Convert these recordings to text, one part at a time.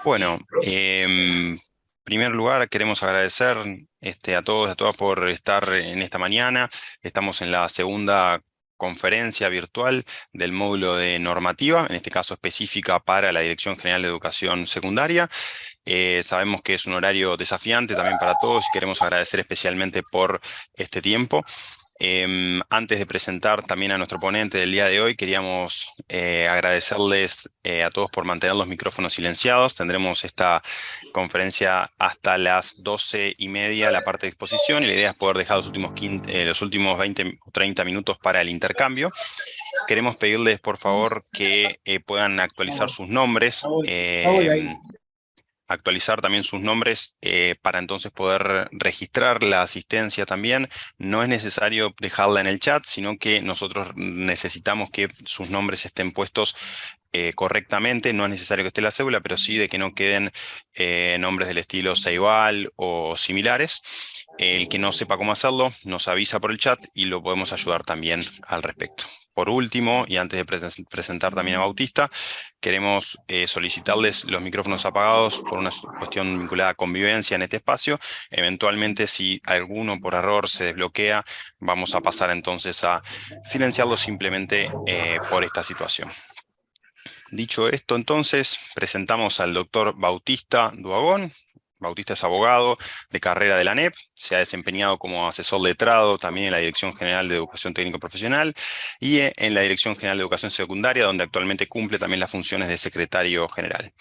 Bueno, en primer lugar queremos agradecer a todos y a todas por estar en esta mañana. Estamos en la segunda conferencia virtual del módulo de normativa, en este caso específica para la Dirección General de Educación Secundaria. Sabemos que es un horario desafiante también para todos y queremos agradecer especialmente por este tiempo. Antes de presentar también a nuestro ponente del día de hoy, queríamos agradecerles a todos por mantener los micrófonos silenciados. Tendremos esta conferencia hasta las 12:30, la parte de exposición, y la idea es poder dejar los últimos 20 o 30 minutos para el intercambio. Queremos pedirles, por favor, que puedan actualizar también sus nombres para entonces poder registrar la asistencia también. No es necesario dejarla en el chat, sino que nosotros necesitamos que sus nombres estén puestos correctamente. No es necesario que esté la cédula, pero sí de que no queden nombres del estilo Ceibal o similares. El que no sepa cómo hacerlo nos avisa por el chat y lo podemos ayudar también al respecto. Por último, y antes de presentar también a Bautista, queremos solicitarles los micrófonos apagados por una cuestión vinculada a convivencia en este espacio. Eventualmente, si alguno por error se desbloquea, vamos a pasar entonces a silenciarlo simplemente por esta situación. Dicho esto, entonces, presentamos al doctor Bautista Duagón. Bautista es abogado de carrera de la ANEP, se ha desempeñado como asesor letrado también en la Dirección General de Educación Técnico Profesional y en la Dirección General de Educación Secundaria, donde actualmente cumple también las funciones de secretario general.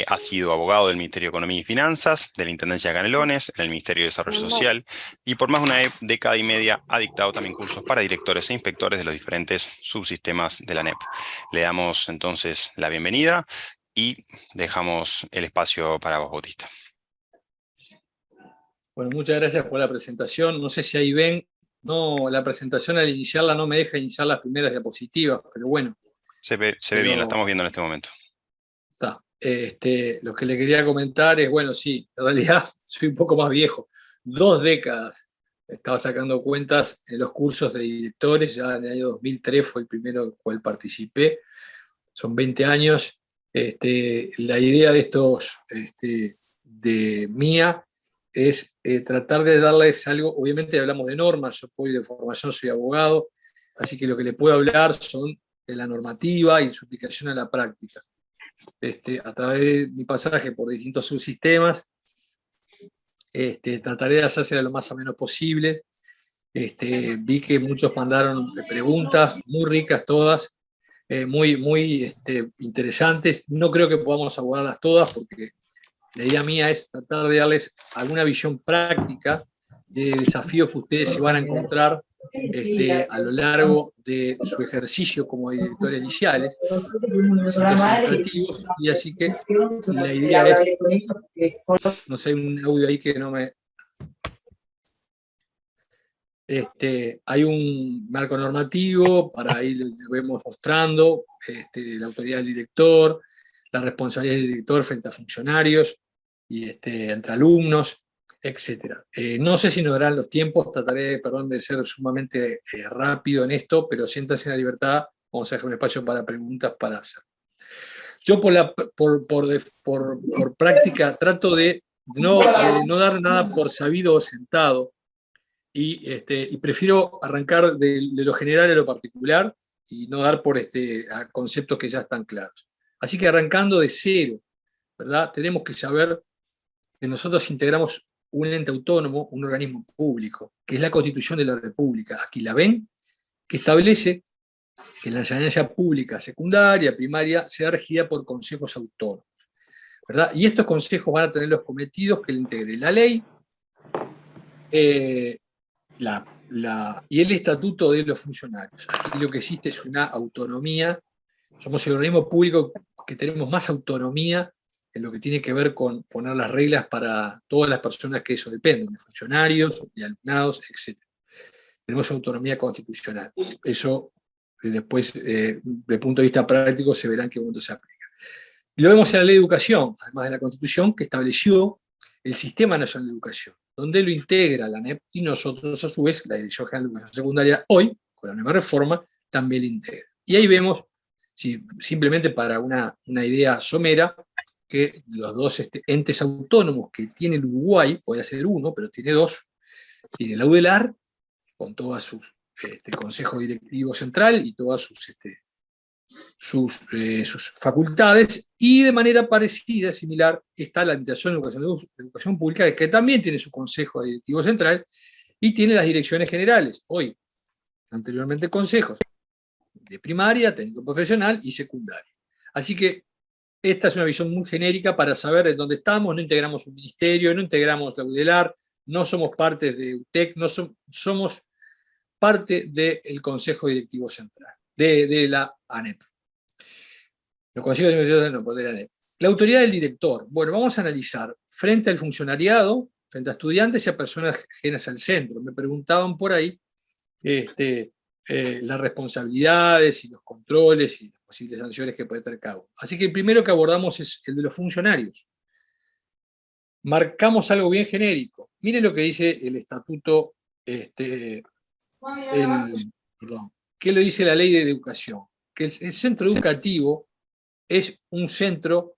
Ha sido abogado del Ministerio de Economía y Finanzas, de la Intendencia de Canelones, en el Ministerio de Desarrollo Social, y por más de una década y media ha dictado también cursos para directores e inspectores de los diferentes subsistemas de la ANEP. Le damos entonces la bienvenida y dejamos el espacio para vos, Bautista. Bueno, muchas gracias por la presentación. No sé si ahí ven, no, la presentación al iniciarla no me deja iniciar las primeras diapositivas, pero bueno. Se ve bien, la estamos viendo en este momento. Está. Lo que le quería comentar es, bueno, sí, en realidad soy un poco más viejo. 2 décadas estaba sacando cuentas en los cursos de directores, ya en el año 2003 fue el primero en el cual participé. Son 20 años. La idea de de mía, es tratar de darles algo. Obviamente hablamos de normas, yo de formación soy abogado, así que lo que le puedo hablar son de la normativa y su aplicación a la práctica. A través de mi pasaje por distintos subsistemas, trataré de hacerse lo más ameno posible. Vi que muchos mandaron preguntas, muy ricas todas, muy interesantes. No creo que podamos abordarlas todas, porque la idea mía es tratar de darles alguna visión práctica de desafíos que ustedes se van a encontrar a lo largo de su ejercicio como directores iniciales, requisitos educativos, y así que la idea es, no sé, un audio ahí que no me... hay un marco normativo, para ahí les vemos mostrando la autoridad del director, la responsabilidad del director frente a funcionarios y entre alumnos, etc. No sé si nos darán los tiempos, trataré, perdón, de ser sumamente rápido en esto, pero siéntanse en la libertad, vamos a dejar un espacio para preguntas para hacer. Yo por práctica trato de no dar nada por sabido o sentado, y prefiero arrancar de lo general a lo particular y no dar por a conceptos que ya están claros. Así que arrancando de cero, ¿verdad? Tenemos que saber que nosotros integramos un ente autónomo, un organismo público, que es la Constitución de la República. Aquí la ven, que establece que la enseñanza pública secundaria, primaria, sea regida por consejos autónomos, ¿verdad? Y estos consejos van a tener los cometidos que le integre la ley, y el estatuto de los funcionarios. Aquí lo que existe es una autonomía. Somos el organismo público que tenemos más autonomía en lo que tiene que ver con poner las reglas para todas las personas que eso dependen, de funcionarios, de alumnados, etc. Tenemos autonomía constitucional. Eso después, desde el punto de vista práctico, se verá en qué momento se aplica. Y lo vemos en la Ley de Educación, además de la Constitución, que estableció el Sistema Nacional de Educación, donde lo integra la ANEP, y nosotros, a su vez, la Dirección General de Educación Secundaria, hoy, con la nueva reforma, también lo integra. Y ahí vemos, simplemente para una idea somera, que los dos entes autónomos que tiene el Uruguay, puede ser uno, pero tiene dos, tiene la UDELAR, con todos sus consejo directivo central y todas sus facultades, y de manera parecida, similar, está la Administración de Educación Pública, que también tiene su consejo directivo central y tiene las direcciones generales, hoy, anteriormente consejos de primaria, técnico profesional y secundaria. Así que esta es una visión muy genérica para saber en dónde estamos. No integramos un ministerio, no integramos la UDELAR, no somos parte de UTEC, no somos parte del Consejo Directivo Central, de la ANEP. Los consejos directivos no, de la ANEP. La autoridad del director. Bueno, vamos a analizar frente al funcionariado, frente a estudiantes y a personas ajenas al centro. Me preguntaban por ahí las responsabilidades y los controles y las posibles sanciones que puede tener cada uno. Así que el primero que abordamos es el de los funcionarios. Marcamos algo bien genérico. Miren lo que dice el estatuto, ¿qué lo dice la ley de educación? Que el centro educativo es un centro,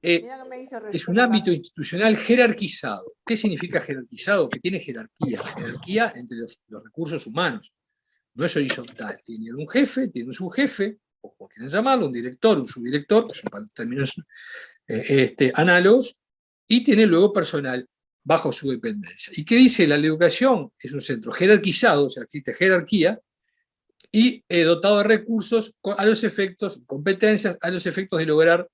es un ámbito institucional jerarquizado. ¿Qué significa jerarquizado? Que tiene jerarquía entre los recursos humanos. No es horizontal, tiene un jefe, tiene un subjefe, o como quieren llamarlo, un director, un subdirector, que son términos análogos, y tiene luego personal bajo su dependencia. ¿Y qué dice? La educación es un centro jerarquizado, o sea, existe jerarquía, y dotado de recursos a los efectos, competencias, a los efectos de lograr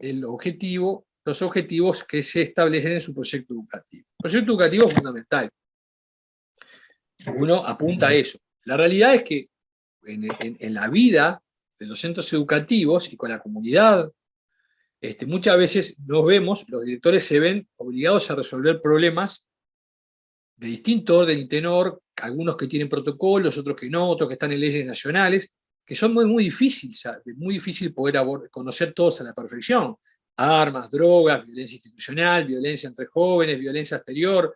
los objetivos que se establecen en su proyecto educativo. El proyecto educativo es fundamental. Uno apunta a eso. La realidad es que en la vida de los centros educativos y con la comunidad, muchas veces los directores se ven obligados a resolver problemas de distinto orden y tenor, algunos que tienen protocolos, otros que no, otros que están en leyes nacionales, que son muy difícil poder conocer todos a la perfección. Armas, drogas, violencia institucional, violencia entre jóvenes, violencia exterior,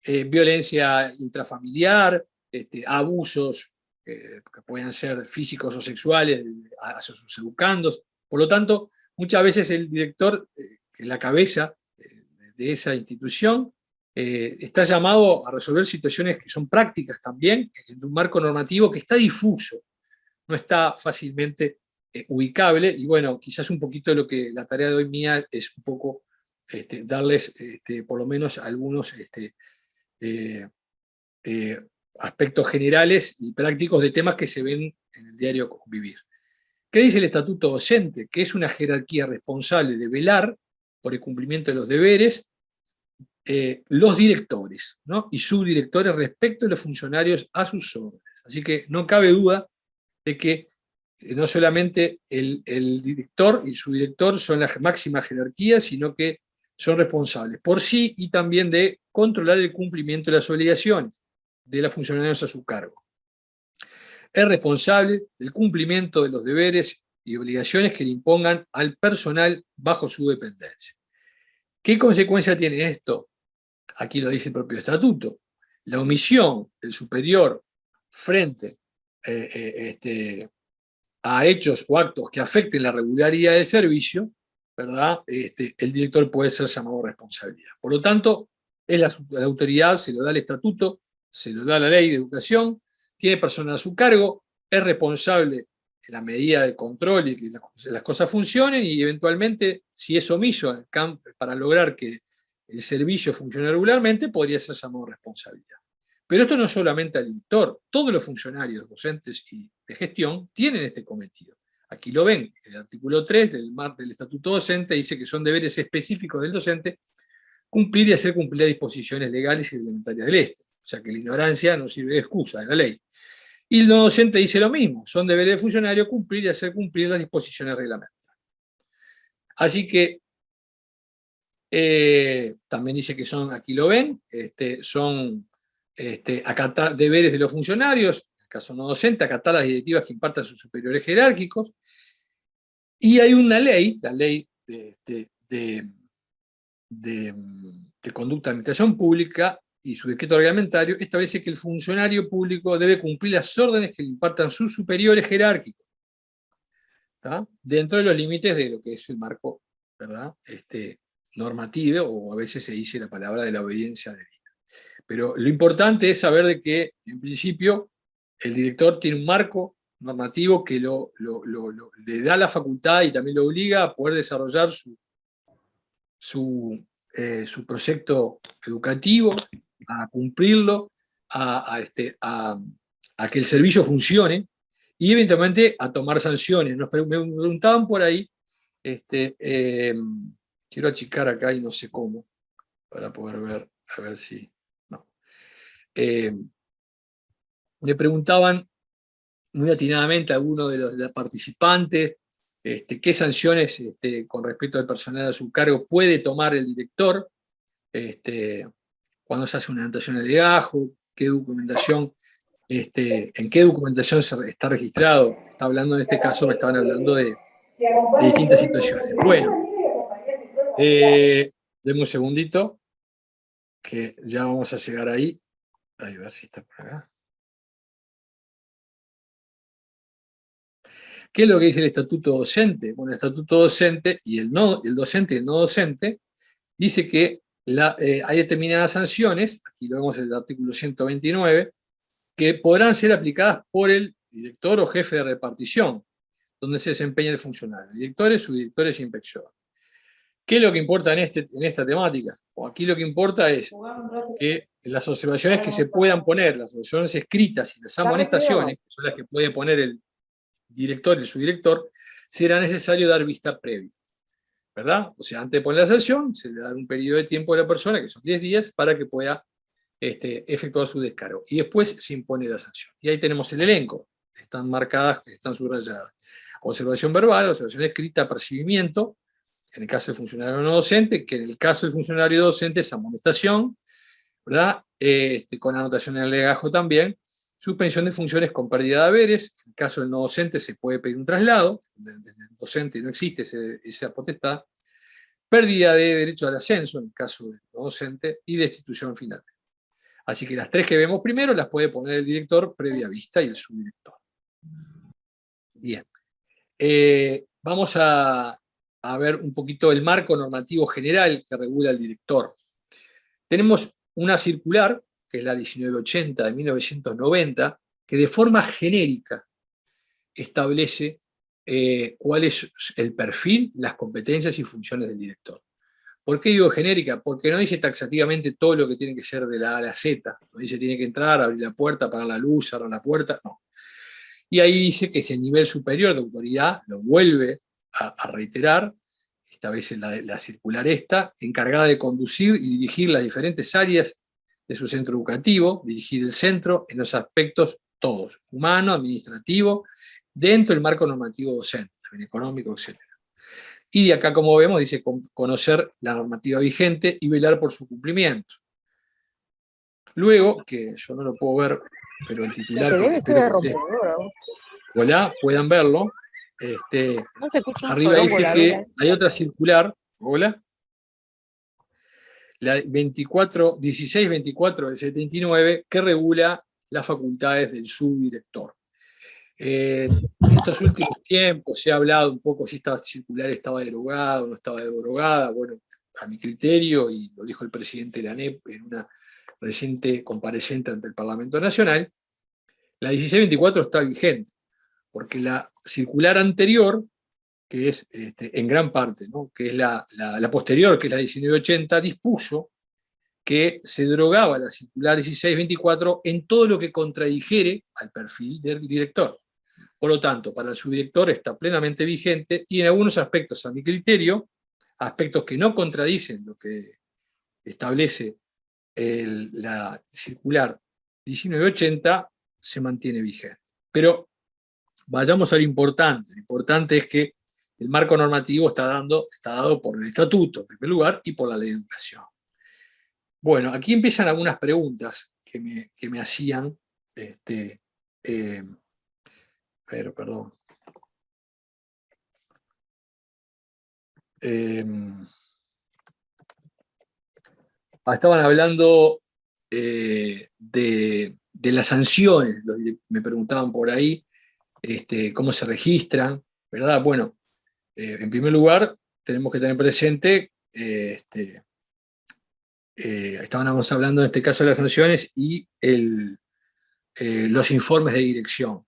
violencia intrafamiliar, abusos que pueden ser físicos o sexuales hacia sus educandos. Por lo tanto, muchas veces el director, que es la cabeza de esa institución, está llamado a resolver situaciones que son prácticas también, en un marco normativo que está difuso, no está fácilmente ubicable, y bueno, quizás un poquito de lo que la tarea de hoy mía es un poco darles por lo menos algunos aspectos generales y prácticos de temas que se ven en el diario vivir. ¿Qué dice el estatuto docente? Que es una jerarquía responsable de velar por el cumplimiento de los deberes, los directores, ¿no? Y subdirectores respecto de los funcionarios a sus órdenes. Así que no cabe duda de que no solamente el director y su director son la máxima jerarquía, sino que son responsables por sí y también de controlar el cumplimiento de las obligaciones de los funcionarios a su cargo. Es responsable del cumplimiento de los deberes y obligaciones que le impongan al personal bajo su dependencia. ¿Qué consecuencia tiene esto? Aquí lo dice el propio estatuto. La omisión del superior frente a hechos o actos que afecten la regularidad del servicio, ¿verdad? El director puede ser llamado a responsabilidad. Por lo tanto, es la autoridad, se lo da el estatuto, se lo da la ley de educación, tiene personal a su cargo, es responsable en la medida de control y que las cosas funcionen, y eventualmente, si es omiso para lograr que el servicio funcione regularmente, podría ser llamado a responsabilidad. Pero esto no es solamente al director, todos los funcionarios docentes y de gestión tienen este cometido. Aquí lo ven, el artículo 3 del Estatuto Docente dice que son deberes específicos del docente cumplir y hacer cumplir las disposiciones legales y reglamentarias del este. O sea que la ignorancia no sirve de excusa de la ley. Y el no docente dice lo mismo, son deberes del funcionario cumplir y hacer cumplir las disposiciones reglamentarias. Así que también dice que son, aquí lo ven, son acatar deberes de los funcionarios, en el caso no docente, acatar las directivas que impartan sus superiores jerárquicos. Y hay una ley, la ley de conducta de administración pública y su decreto reglamentario, establece que el funcionario público debe cumplir las órdenes que le impartan sus superiores jerárquicos. ¿tá? Dentro de los límites de lo que es el marco, ¿verdad? Normativo, o a veces se dice la palabra de la obediencia debida. Pero lo importante es saber de que, en principio, el director tiene un marco normativo que le da la facultad y también lo obliga a poder desarrollar su proyecto educativo, a cumplirlo, a que el servicio funcione y eventualmente a tomar sanciones. Me preguntaban por ahí, quiero achicar acá y no sé cómo, para poder ver, a ver si... No. Me preguntaban muy atinadamente a alguno de los participantes qué sanciones con respecto al personal a su cargo puede tomar el director cuando se hace una anotación de legajo, qué documentación, en qué documentación está registrado. Está hablando en este caso, me estaban hablando de distintas situaciones. Bueno, denme un segundito, que ya vamos a llegar ahí. A ver si está por acá. ¿Qué es lo que dice el estatuto docente? Bueno, el estatuto docente y el docente y el no docente dice que hay determinadas sanciones, aquí lo vemos en el artículo 129, que podrán ser aplicadas por el director o jefe de repartición, donde se desempeña el funcionario, directores, subdirectores e inspectores. ¿Qué es lo que importa en esta temática? Aquí lo que importa es que las observaciones que se puedan poner, las observaciones escritas y las amonestaciones, que son las que puede poner el director y el subdirector, será necesario dar vista previa, ¿verdad? O sea, antes de poner la sanción, se le da un periodo de tiempo a la persona, que son 10 días, para que pueda efectuar su descargo. Y después se impone la sanción. Y ahí tenemos el elenco. Están marcadas, están subrayadas. Observación verbal, observación escrita, apercibimiento, en el caso del funcionario no docente, que en el caso del funcionario docente es amonestación, ¿verdad? Con anotación en el legajo también. Suspensión de funciones con pérdida de haberes. En el caso del no docente se puede pedir un traslado. Del docente no existe esa potestad. Pérdida de derecho al ascenso en el caso del no docente y destitución final. Así que las tres que vemos primero las puede poner el director previa vista y el subdirector. Bien. Vamos a ver un poquito el marco normativo general que regula el director. Tenemos una circular, que es la 1980 de 1990, que de forma genérica establece cuál es el perfil, las competencias y funciones del director. ¿Por qué digo genérica? Porque no dice taxativamente todo lo que tiene que ser de la A a la Z. No dice tiene que entrar, abrir la puerta, apagar la luz, cerrar la puerta, no. Y ahí dice que ese nivel superior de autoridad lo vuelve a reiterar, esta vez en la circular esta, encargada de conducir y dirigir las diferentes áreas de su centro educativo, dirigir el centro en los aspectos todos, humano, administrativo, dentro del marco normativo docente, también económico, etc. Y de acá, como vemos, dice conocer la normativa vigente y velar por su cumplimiento. Luego, que yo no lo puedo ver, pero el titular, porque espero que ustedes puedan verlo, No se escucha un arriba solo dice por que la hay otra circular, hola, la 1624 del 79, que regula las facultades del subdirector. En estos últimos tiempos se ha hablado un poco si esta circular estaba derogada o no estaba derogada. Bueno, a mi criterio, y lo dijo el presidente de la ANEP en una reciente comparecencia ante el Parlamento Nacional, la 1624 está vigente, porque la circular anterior, que es en gran parte, ¿no?, que es la posterior, que es la 1980, dispuso que se derogaba la circular 1624 en todo lo que contradijere al perfil del director. Por lo tanto, para el subdirector está plenamente vigente y en algunos aspectos, a mi criterio, aspectos que no contradicen lo que establece la circular 1980, se mantiene vigente. Pero vayamos a lo importante. Lo importante es que el marco normativo está dado por el estatuto, en primer lugar, y por la ley de educación. Bueno, aquí empiezan algunas preguntas que me hacían, pero perdón. Estaban hablando de las sanciones, me preguntaban por ahí, cómo se registran. ¿verdad? Bueno, en primer lugar, tenemos que tener presente, estábamos hablando en este caso de las sanciones y los informes de dirección.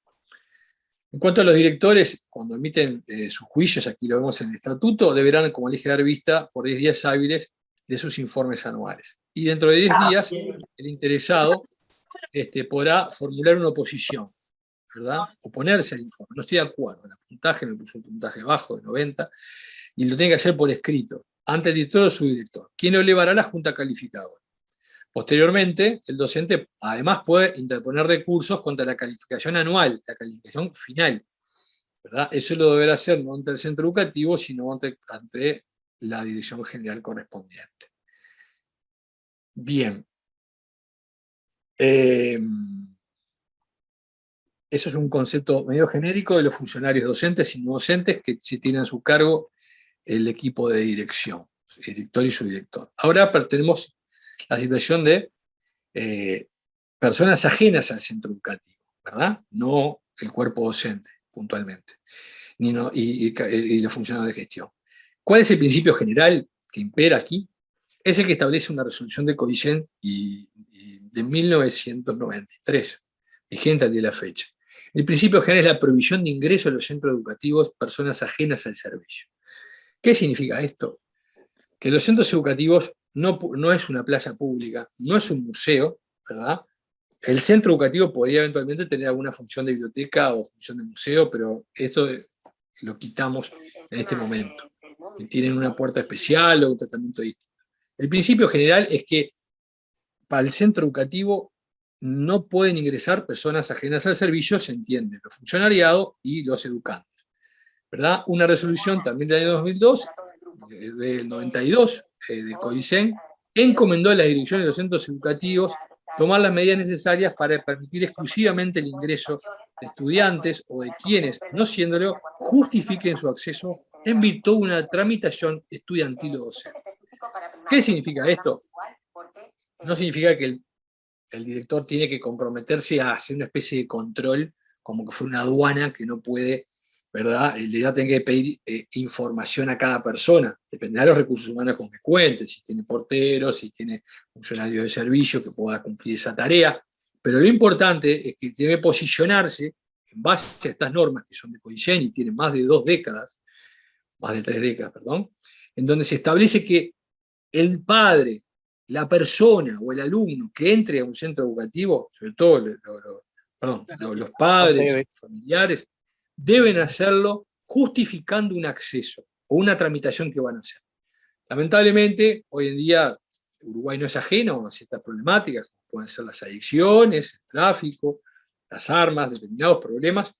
En cuanto a los directores, cuando emiten sus juicios, aquí lo vemos en el estatuto, deberán, como dije, dar vista por 10 días hábiles de sus informes anuales. Y dentro de 10 días, el interesado podrá formular una oposición, ¿verdad? Oponerse al informe. No estoy de acuerdo, el puntaje me puso un puntaje bajo de 90, y lo tiene que hacer por escrito, ante el director o su director, quien lo elevará a la junta calificadora. Posteriormente, el docente además puede interponer recursos contra la calificación anual, la calificación final, ¿verdad? Eso lo deberá hacer no ante el centro educativo, sino ante la dirección general correspondiente. Bien. Eso es un concepto medio genérico de los funcionarios docentes y no docentes que sí tienen a su cargo el equipo de dirección, el director y su director. Ahora tenemos la situación de personas ajenas al centro educativo, ¿verdad? No el cuerpo docente, puntualmente, y los funcionarios de gestión. ¿Cuál es el principio general que impera aquí? Es el que establece una resolución de CODICEN de 1993, vigente al día de la fecha. El principio general es la prohibición de ingreso a los centros educativos personas ajenas al servicio. ¿Qué significa esto? Que los centros educativos no es una plaza pública, no es un museo, ¿verdad? El centro educativo podría eventualmente tener alguna función de biblioteca o función de museo, pero esto lo quitamos en este momento. Tienen una puerta especial o un tratamiento distinto. El principio general es que para el centro educativo no pueden ingresar personas ajenas al servicio, se entiende, los funcionariados y los educantes, ¿verdad? Una resolución también del año 2002, del 92, de CODICEN, encomendó a las direcciones de los centros educativos tomar las medidas necesarias para permitir exclusivamente el ingreso de estudiantes o de quienes, no siéndolo, justifiquen su acceso en virtud de una tramitación estudiantil o docente. ¿Qué significa esto? No significa que el director tiene que comprometerse a hacer una especie de control, como que fuera una aduana que no puede, ¿verdad? El director tiene que pedir información a cada persona, dependerá de los recursos humanos con que cuente, si tiene porteros, si tiene funcionarios de servicio que pueda cumplir esa tarea, pero lo importante es que debe posicionarse en base a estas normas que son de CODICEN y tienen más de 2 décadas, más de 3 décadas, perdón, en donde se establece que el padre, la persona o el alumno que entre a un centro educativo, sobre todo los padres, los familiares, deben hacerlo justificando un acceso o una tramitación que van a hacer. Lamentablemente, hoy en día Uruguay no es ajeno a ciertas problemáticas, como pueden ser las adicciones, el tráfico, las armas, determinados problemas.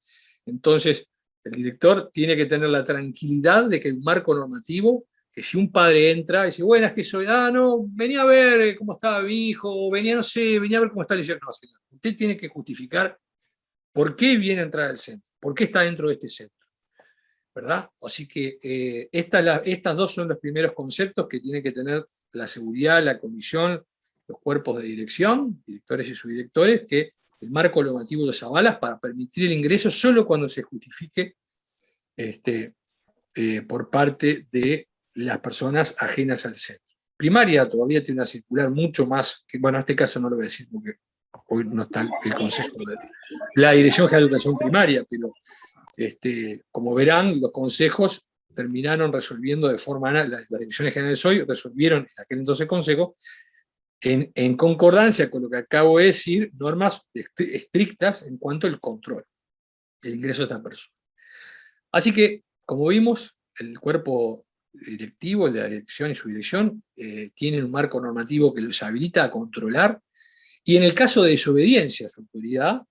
Entonces, el director tiene que tener la tranquilidad de que hay un marco normativo que si un padre entra y dice, bueno, es que soy, no, venía a ver cómo estaba mi hijo, venía, no sé, venía a ver cómo está el no, señor. Usted tiene que justificar por qué viene a entrar al centro, por qué está dentro de este centro, ¿verdad? Así que estas dos son los primeros conceptos que tiene que tener la seguridad, la comisión, los cuerpos de dirección, directores y subdirectores, que el marco normativo los avala para permitir el ingreso solo cuando se justifique por parte de las personas ajenas al centro. Primaria todavía tiene una circular mucho más, que, bueno, en este caso no lo voy a decir porque hoy no está el consejo de la Dirección General de Educación Primaria, pero como verán, los consejos terminaron resolviendo de forma, las direcciones generales hoy resolvieron en aquel entonces consejo, en concordancia con lo que acabo de decir, normas estrictas en cuanto al control del ingreso de esta persona. Así que, como vimos, el cuerpo directivo, el de la dirección y su dirección, tienen un marco normativo que los habilita a controlar, y en el caso de desobediencia a su autoridad,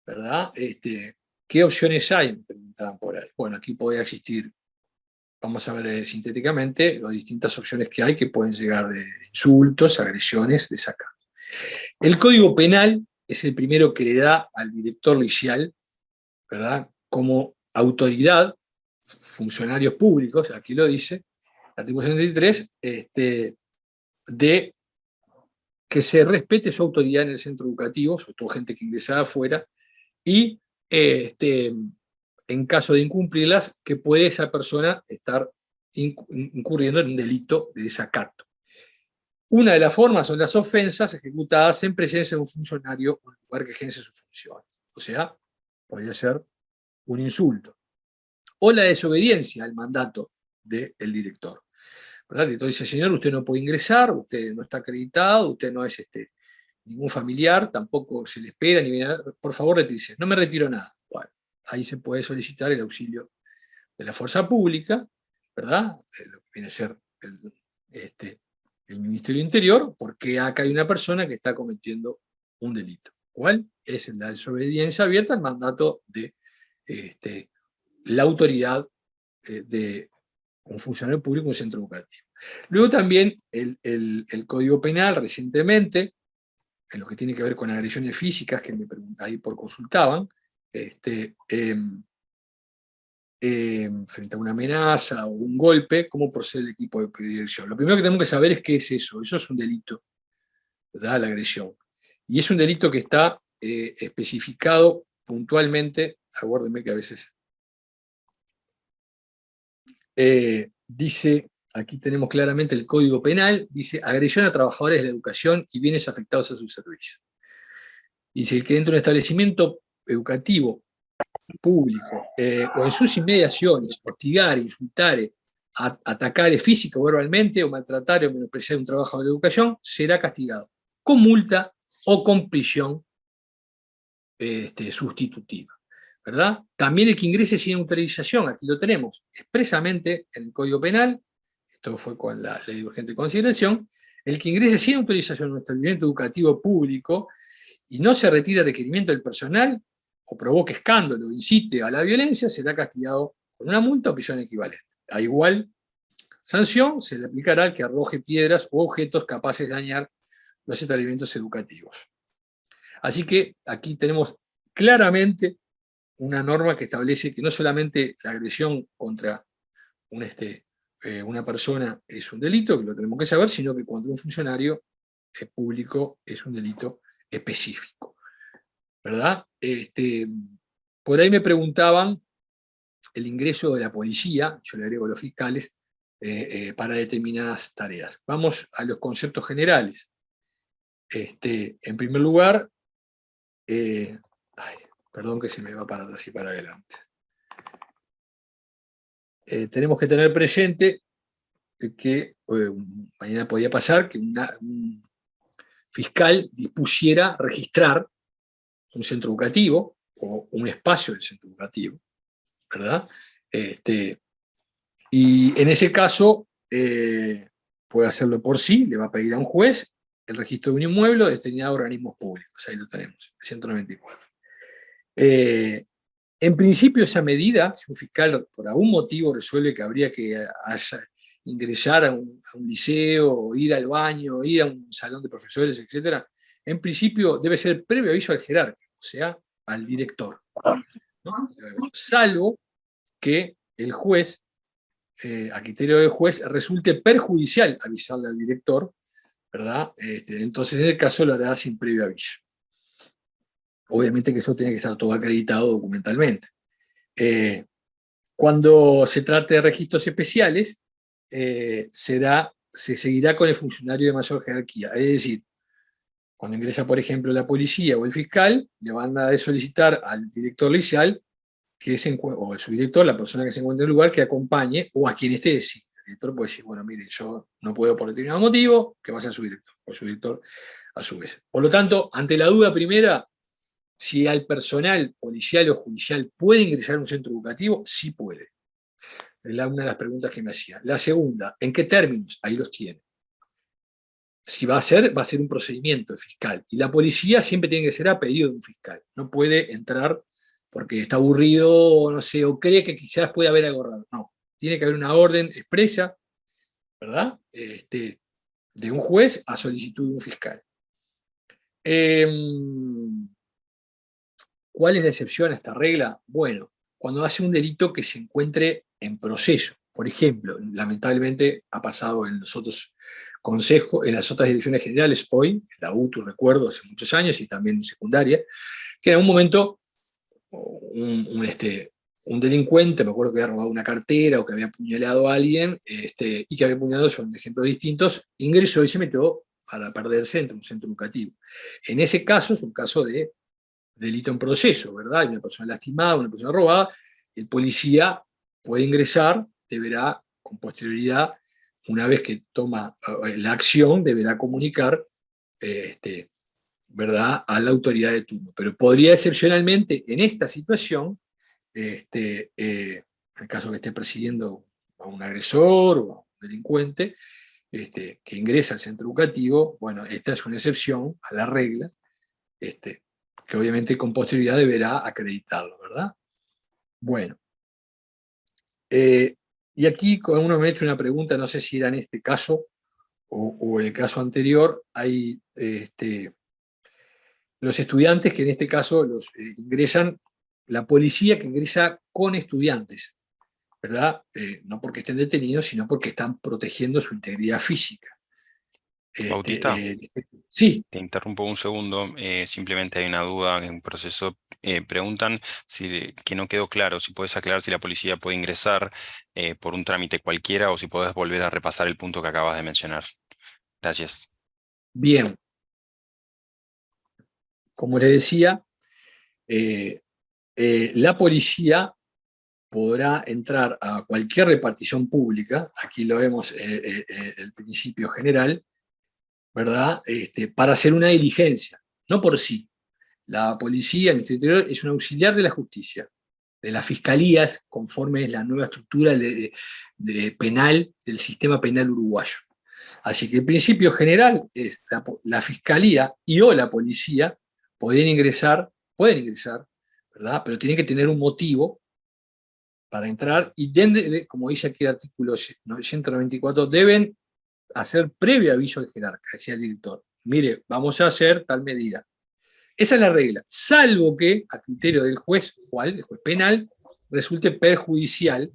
¿verdad? ¿Qué opciones hay? Me preguntaban por ahí. Bueno, aquí puede existir, vamos a ver sintéticamente, las distintas opciones que hay, que pueden llegar de insultos, agresiones, desacatos. El Código Penal es el primero que le da al director licial, ¿verdad?, como autoridad, funcionarios públicos, aquí lo dice, artículo 63, de que se respete su autoridad en el centro educativo, sobre todo gente que ingresa de afuera, y en caso de incumplirlas, que puede esa persona estar incurriendo en un delito de desacato. Una de las formas son las ofensas ejecutadas en presencia de un funcionario o en el lugar que ejerce sus funciones. O sea, podría ser un insulto. O la desobediencia al mandato del director. ¿Verdad? El director dice, señor, usted no puede ingresar, usted no está acreditado, usted no es ningún familiar, tampoco se le espera, ni viene, por favor, retírese. No me retiro nada. Bueno, ahí se puede solicitar el auxilio de la fuerza pública, ¿verdad? Lo que viene a ser el Ministerio del Interior, porque acá hay una persona que está cometiendo un delito. ¿Cuál? Es la desobediencia abierta al mandato de la autoridad de un funcionario público en un centro educativo. Luego también el Código Penal recientemente, en lo que tiene que ver con agresiones físicas, que ahí por consultaban, frente a una amenaza o un golpe, cómo procede el equipo de predilección. Lo primero que tenemos que saber es qué es eso. Eso es un delito, ¿verdad? La agresión. Y es un delito que está especificado puntualmente, aguárdenme que a veces dice, aquí tenemos claramente el Código Penal, dice agresión a trabajadores de la educación y bienes afectados a sus servicios. Dice el que dentro de un establecimiento educativo público o en sus inmediaciones hostigare, insultare, atacare física o verbalmente o maltratare o menospreciar un trabajador de educación, será castigado con multa o con prisión sustitutiva. ¿Verdad? También el que ingrese sin autorización, aquí lo tenemos expresamente en el Código Penal, esto fue con la ley de urgente consideración, el que ingrese sin autorización en un establecimiento educativo público y no se retire requerimiento del personal o provoque escándalo o incite a la violencia, será castigado con una multa o prisión equivalente. A igual sanción se le aplicará al que arroje piedras o objetos capaces de dañar los establecimientos educativos. Así que aquí tenemos claramente una norma que establece que no solamente la agresión contra una persona es un delito, que lo tenemos que saber, sino que contra un funcionario público es un delito específico. ¿Verdad? Por ahí me preguntaban el ingreso de la policía, yo le agrego los fiscales, para determinadas tareas. Vamos a los conceptos generales. En primer lugar, perdón que se me va para atrás y para adelante. Tenemos que tener presente que mañana podía pasar que un fiscal dispusiera registrar un centro educativo o un espacio del centro educativo, ¿verdad? Y en ese caso puede hacerlo por sí, le va a pedir a un juez el registro de un inmueble destinado a organismos públicos, ahí lo tenemos, 194. En principio esa medida, si un fiscal por algún motivo resuelve que habría que ingresar a un liceo, o ir al baño, o ir a un salón de profesores, etc., en principio debe ser previo aviso al jerárquico, o sea, al director, ¿no? Salvo que el juez, a criterio del juez, resulte perjudicial avisarle al director, ¿verdad? Entonces en el caso lo hará sin previo aviso. Obviamente que eso tiene que estar todo acreditado documentalmente. Cuando se trate de registros especiales, se seguirá con el funcionario de mayor jerarquía. Es decir, cuando ingresa, por ejemplo, la policía o el fiscal, le van a solicitar al director liceal o al subdirector, la persona que se encuentre en el lugar, que acompañe, o a quien esté decir. El director puede decir, bueno, mire, yo no puedo por determinado motivo, que vaya a su director, o su director a su vez. Por lo tanto, ante la duda primera, si al personal policial o judicial puede ingresar a un centro educativo, sí puede. Es una de las preguntas que me hacían. La segunda, ¿en qué términos? Ahí los tiene. Si va a ser un procedimiento fiscal. Y la policía siempre tiene que ser a pedido de un fiscal. No puede entrar porque está aburrido, o no sé, o cree que quizás puede haber algo raro. No, tiene que haber una orden expresa, ¿verdad? De un juez a solicitud de un fiscal. ¿Cuál es la excepción a esta regla? Bueno, cuando hace un delito que se encuentre en proceso. Por ejemplo, lamentablemente ha pasado en los otros consejos, en las otras direcciones generales hoy, en la UTU recuerdo hace muchos años y también en secundaria, que en algún momento un un delincuente, me acuerdo que había robado una cartera o que había apuñalado a alguien, y que había apuñalado, son ejemplos distintos, ingresó y se metió para perderse entre un centro educativo. En ese caso es un caso de delito en proceso, ¿verdad? Hay una persona lastimada, una persona robada, el policía puede ingresar, deberá con posterioridad, una vez que toma la acción, deberá comunicar, ¿verdad?, a la autoridad de turno. Pero podría excepcionalmente, en esta situación, en el caso que esté persiguiendo a un agresor o a un delincuente, que ingresa al centro educativo, bueno, esta es una excepción a la regla, que obviamente con posterioridad deberá acreditarlo, ¿verdad? Bueno, y aquí uno me ha hecho una pregunta, no sé si era en este caso o en el caso anterior, hay los estudiantes que en este caso los ingresan, la policía que ingresa con estudiantes, ¿verdad? No porque estén detenidos, sino porque están protegiendo su integridad física. Bautista, Sí. te interrumpo un segundo. Simplemente hay una duda en un proceso. Preguntan que no quedó claro, si puedes aclarar si la policía puede ingresar por un trámite cualquiera o si puedes volver a repasar el punto que acabas de mencionar. Gracias. Bien. Como le decía, la policía podrá entrar a cualquier repartición pública, aquí lo vemos el principio general, ¿verdad? Para hacer una diligencia, no por sí. La policía, el Ministerio Interior, es un auxiliar de la justicia, de las fiscalías, conforme es la nueva estructura penal del sistema penal uruguayo. Así que el principio general es la fiscalía y o la policía pueden ingresar, ¿verdad? Pero tienen que tener un motivo para entrar y, como dice aquí el artículo 194, deben hacer previo aviso al jerarca, decía el director. Mire, vamos a hacer tal medida. Esa es la regla, salvo que a criterio del juez, el juez penal, resulte perjudicial.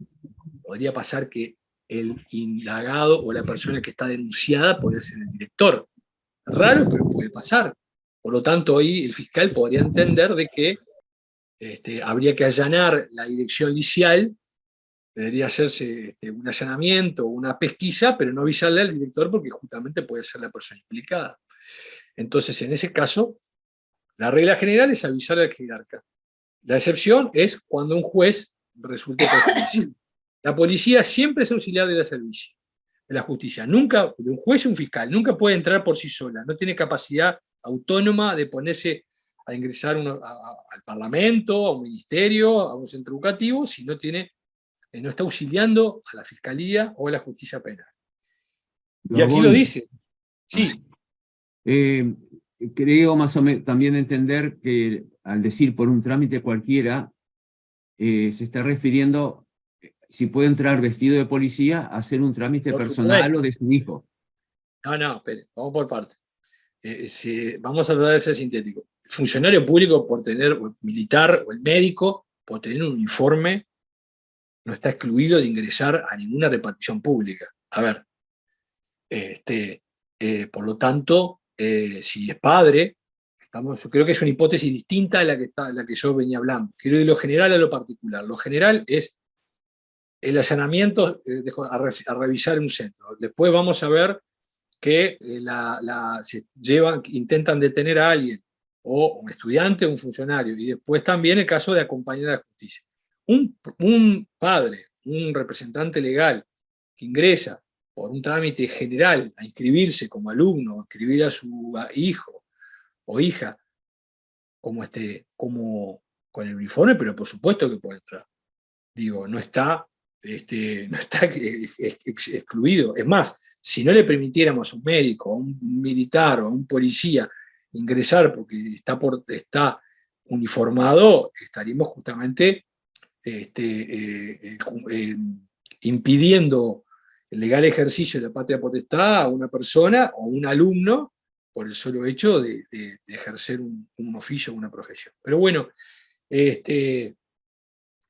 Podría pasar que el indagado o la persona que está denunciada puede ser el director. Raro, pero puede pasar. Por lo tanto, hoy el fiscal podría entender de que habría que allanar la dirección licial, debería hacerse un allanamiento o una pesquisa, pero no avisarle al director porque justamente puede ser la persona implicada. Entonces, en ese caso, la regla general es avisarle al jerarca. La excepción es cuando un juez resulte perjudicial. La policía siempre es auxiliar de la servicio, de la justicia. Nunca, de un juez o un fiscal, nunca puede entrar por sí sola. No tiene capacidad autónoma de ponerse a ingresar al Parlamento, a un ministerio, a un centro educativo, si no no está auxiliando a la fiscalía o a la justicia penal. Y aquí lo dice. Sí. Creo más o menos también entender que al decir por un trámite cualquiera, se está refiriendo si puede entrar vestido de policía a hacer un trámite Por personal supuesto. o de su hijo. No, espere, vamos por partes. Vamos a tratar de ser sintético. El funcionario público por tener, o el militar o el médico, por tener un uniforme, no está excluido de ingresar a ninguna repartición pública. A ver, por lo tanto, si es padre, yo creo que es una hipótesis distinta a la que yo venía hablando. Quiero ir de lo general a lo particular. Lo general es el allanamiento a revisar un centro. Después vamos a ver que intentan detener a alguien, o un estudiante o un funcionario, y después también el caso de acompañar a la justicia. Un padre, un representante legal que ingresa por un trámite general a inscribirse como alumno, a inscribir a su hijo o hija como con el uniforme, pero por supuesto que puede entrar. Digo, no está excluido. Es más, si no le permitiéramos a un médico, a un militar o a un policía ingresar porque está uniformado, estaríamos justamente impidiendo el legal ejercicio de la patria potestad a una persona o un alumno por el solo hecho de ejercer un oficio o una profesión. Pero bueno,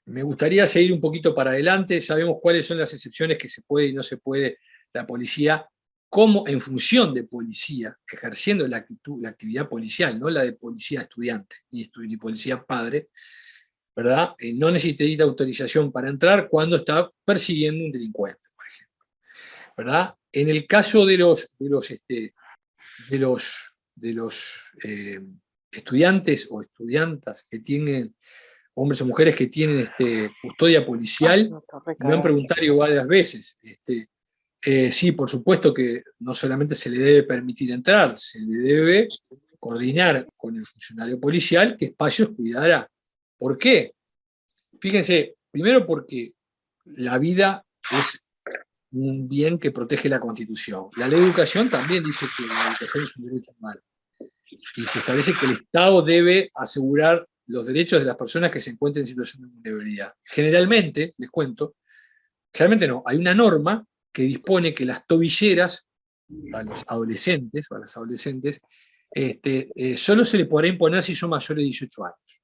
me gustaría seguir un poquito para adelante. Sabemos cuáles son las excepciones que se puede y no se puede la policía, como en función de policía, ejerciendo la actividad policial, no la de policía estudiante, ni policía padre, ¿verdad? No necesita autorización para entrar cuando está persiguiendo un delincuente, por ejemplo, ¿verdad? En el caso de los estudiantes o estudiantas que tienen, hombres o mujeres que tienen custodia policial, me han preguntado varias veces. Sí, por supuesto que no solamente se le debe permitir entrar, se le debe coordinar con el funcionario policial qué espacios cuidará. ¿Por qué? Fíjense, primero porque la vida es un bien que protege la Constitución. La ley de educación también dice que la educación es un derecho humano. Y se establece que el Estado debe asegurar los derechos de las personas que se encuentren en situación de vulnerabilidad. Generalmente, les cuento, generalmente no, hay una norma que dispone que las tobilleras a los adolescentes o a las adolescentes solo se le podrá imponer si son mayores de 18 años.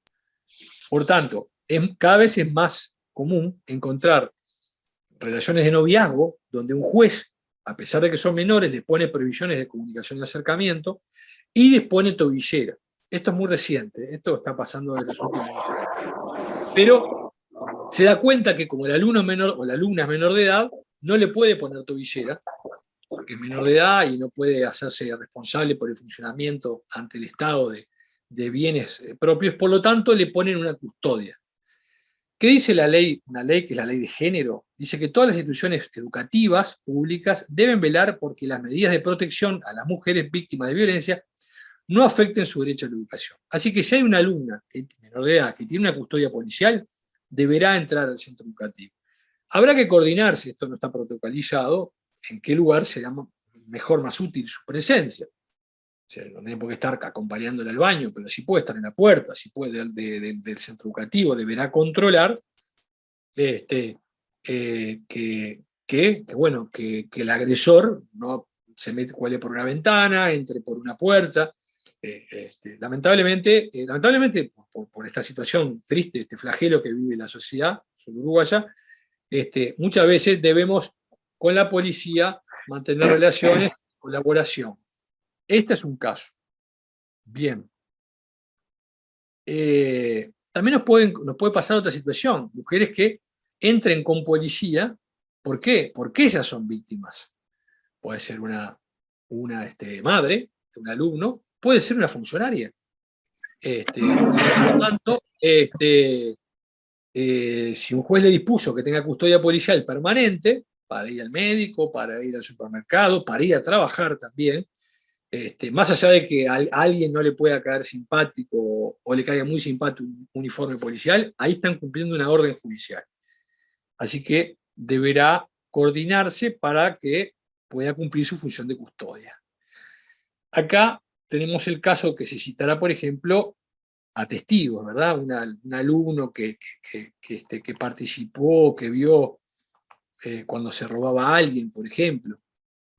Por tanto, cada vez es más común encontrar relaciones de noviazgo donde un juez, a pesar de que son menores, le pone prohibiciones de comunicación y acercamiento y dispone tobillera. Esto es muy reciente, esto está pasando desde los últimos años. Pero se da cuenta que como el alumno menor o la alumna es menor de edad, no le puede poner tobillera, porque es menor de edad y no puede hacerse responsable por el funcionamiento ante el Estado de bienes propios, por lo tanto le ponen una custodia. ¿Qué dice la ley? Una ley que es la ley de género. Dice que todas las instituciones educativas públicas deben velar porque las medidas de protección a las mujeres víctimas de violencia no afecten su derecho a la educación. Así que si hay una alumna menor de edad que tiene una custodia policial, deberá entrar al centro educativo. Habrá que coordinar, si esto no está protocolizado, en qué lugar será mejor, más útil su presencia. O sea, no tiene por qué estar acompañándole al baño, pero sí puede estar en la puerta, sí puede del centro educativo, deberá controlar bueno, que el agresor no se cuele por una ventana, entre por una puerta. Lamentablemente por esta situación triste, este flagelo que vive la sociedad uruguaya, muchas veces debemos con la policía mantener relaciones, colaboración. Este es un caso. Bien. También nos puede pasar otra situación. Mujeres que entren con policía. ¿Por qué? Porque ellas son víctimas. Puede ser una madre, un alumno, puede ser una funcionaria. Por lo tanto, si un juez le dispuso que tenga custodia policial permanente, para ir al médico, para ir al supermercado, para ir a trabajar también, más allá de que a alguien no le pueda caer simpático o le caiga muy simpático un uniforme policial, ahí están cumpliendo una orden judicial. Así que deberá coordinarse para que pueda cumplir su función de custodia. Acá tenemos el caso que se citará, por ejemplo, a testigos, ¿verdad? Un alumno que participó, que vio cuando se robaba a alguien, por ejemplo.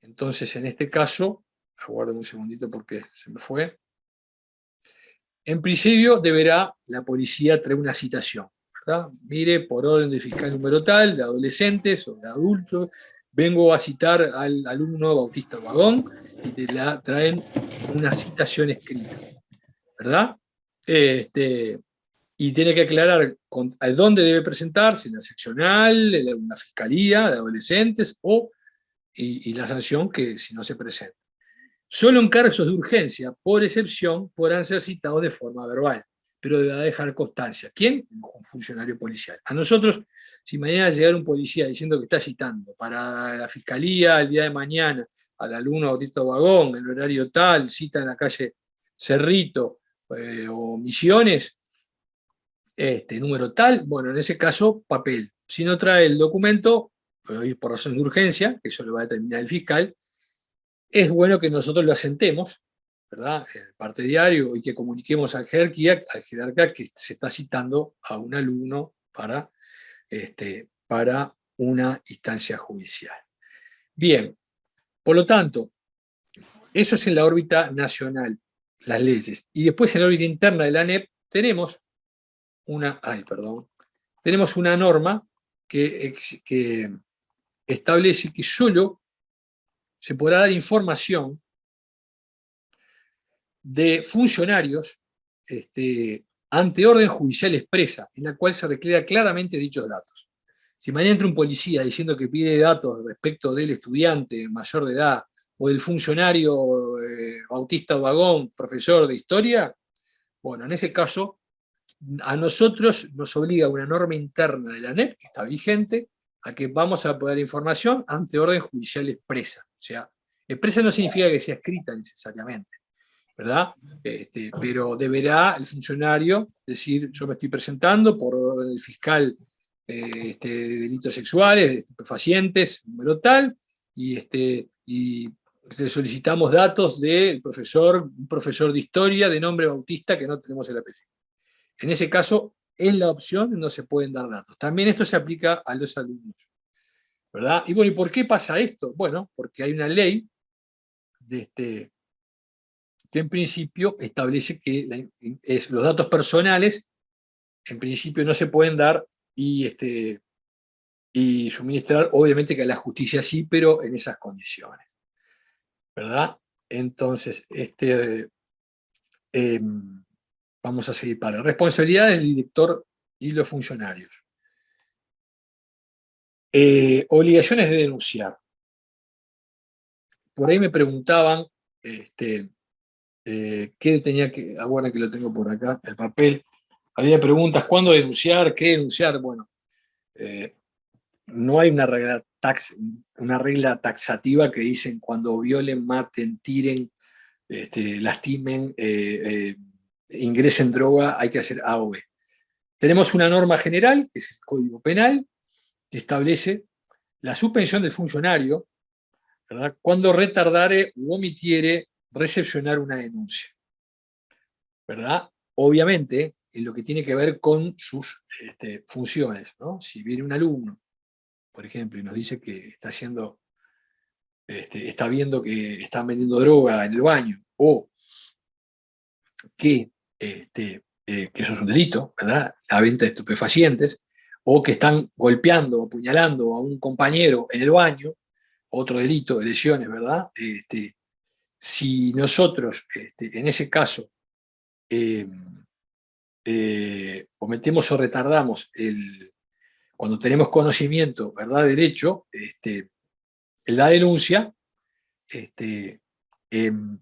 Entonces, en este caso, aguarden un segundito porque se me fue. En principio deberá la policía traer una citación, ¿verdad? Mire, por orden de fiscal número tal, de adolescentes o de adultos, vengo a citar al alumno Bautista Vagón y te la traen una citación escrita, ¿verdad? Y tiene que aclarar a dónde debe presentarse, en la seccional, en una fiscalía de adolescentes y la sanción que si no se presenta. Solo en casos de urgencia, por excepción, podrán ser citados de forma verbal, pero deberá dejar constancia. ¿Quién? Un funcionario policial. A nosotros, si mañana llegara un policía diciendo que está citando para la fiscalía el día de mañana al alumno Bautista Vagón, en el horario tal, cita en la calle Cerrito o Misiones, número tal, bueno, en ese caso, papel. Si no trae el documento, por razón de urgencia, que eso lo va a determinar el fiscal, es bueno que nosotros lo asentemos, ¿verdad? En el parte diario y que comuniquemos al jerarca que se está citando a un alumno para una instancia judicial. Bien, por lo tanto, eso es en la órbita nacional, las leyes. Y después en la órbita interna de la ANEP tenemos una norma que establece que solo se podrá dar información de funcionarios ante orden judicial expresa, en la cual se recrea claramente dichos datos. Si mañana entra un policía diciendo que pide datos respecto del estudiante mayor de edad o del funcionario autista vagón, profesor de historia, bueno, en ese caso, a nosotros nos obliga una norma interna de la ANEP, que está vigente, a que vamos a poder información ante orden judicial expresa. O sea, expresa no significa que sea escrita necesariamente, ¿verdad? Pero deberá el funcionario decir, yo me estoy presentando por orden del fiscal delitos sexuales, estupefacientes, número tal, y solicitamos datos del profesor, un profesor de historia de nombre Bautista que no tenemos el apellido. En ese caso, es la opción, no se pueden dar datos. También esto se aplica a los alumnos, ¿verdad? Y bueno, ¿y por qué pasa esto? Bueno, porque hay una ley que en principio establece que los datos personales en principio no se pueden dar y suministrar, obviamente que a la justicia sí, pero en esas condiciones, ¿verdad? Entonces, vamos a seguir para responsabilidad del director y los funcionarios. Obligaciones de denunciar. Por ahí me preguntaban qué tenía que, ahora que lo tengo por acá, el papel, había preguntas, ¿cuándo denunciar? ¿Qué denunciar? Bueno, no hay una regla taxativa que dicen cuando violen, maten, tiren, lastimen, ingresen droga, hay que hacer A o B. Tenemos una norma general, que es el Código Penal, que establece la suspensión del funcionario, ¿verdad?, cuando retardare u omitiere recepcionar una denuncia, ¿verdad? Obviamente, en lo que tiene que ver con sus funciones, ¿no? Si viene un alumno, por ejemplo, y nos dice que está viendo que están vendiendo droga en el baño, o que eso es un delito, ¿verdad?, la venta de estupefacientes, o que están golpeando o apuñalando a un compañero en el baño, otro delito de lesiones, ¿verdad? Si nosotros, en ese caso, ometemos o retardamos cuando tenemos conocimiento, ¿verdad?, derecho, la denuncia, en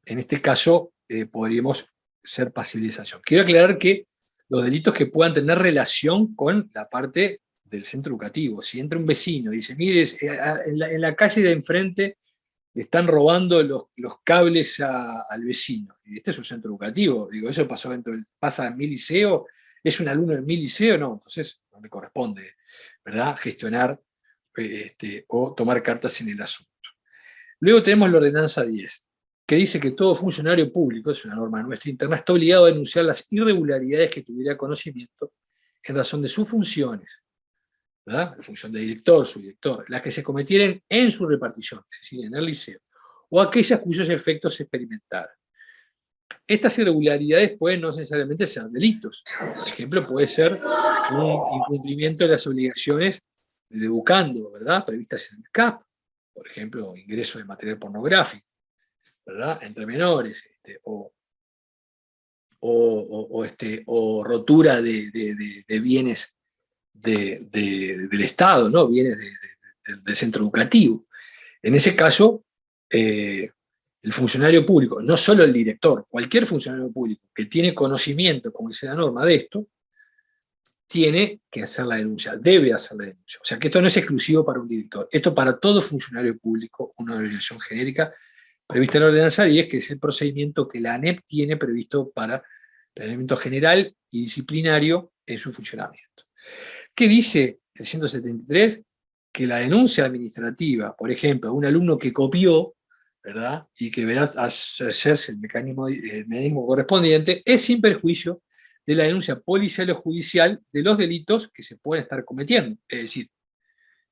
este caso podríamos ser pasibles de sanción. Quiero aclarar que los delitos que puedan tener relación con la parte del centro educativo, si entra un vecino y dice, mire, en la calle de enfrente le están robando los cables al vecino, y este es un centro educativo, digo, eso pasa en mi liceo, es un alumno en mi liceo, no, entonces no me corresponde, ¿verdad?, gestionar o tomar cartas en el asunto. Luego tenemos la ordenanza 10, que dice que todo funcionario público, es una norma nuestra interna, está obligado a denunciar las irregularidades que tuviera conocimiento en razón de sus funciones, ¿verdad?, la función de director, subdirector, las que se cometieran en su repartición, es decir, en el liceo, o aquellas cuyos efectos se experimentaran. Estas irregularidades pueden no necesariamente ser delitos. Por ejemplo, puede ser un incumplimiento de las obligaciones del educando, ¿verdad?, previstas en el CAP, por ejemplo, ingreso de material pornográfico, ¿verdad?, entre menores, o rotura de bienes del Estado, ¿no?, bienes del centro educativo. En ese caso, el funcionario público, no solo el director, cualquier funcionario público que tiene conocimiento, como dice la norma, de esto, tiene que hacer la denuncia, debe hacer la denuncia. O sea que esto no es exclusivo para un director, esto para todo funcionario público, una obligación genérica prevista en la ordenanza 10, que es el procedimiento que la ANEP tiene previsto para planeamiento general y disciplinario en su funcionamiento. ¿Qué dice el 173? Que la denuncia administrativa, por ejemplo, a un alumno que copió, ¿verdad?, y que deberá hacerse el mecanismo correspondiente, es sin perjuicio de la denuncia policial o judicial de los delitos que se pueden estar cometiendo. Es decir,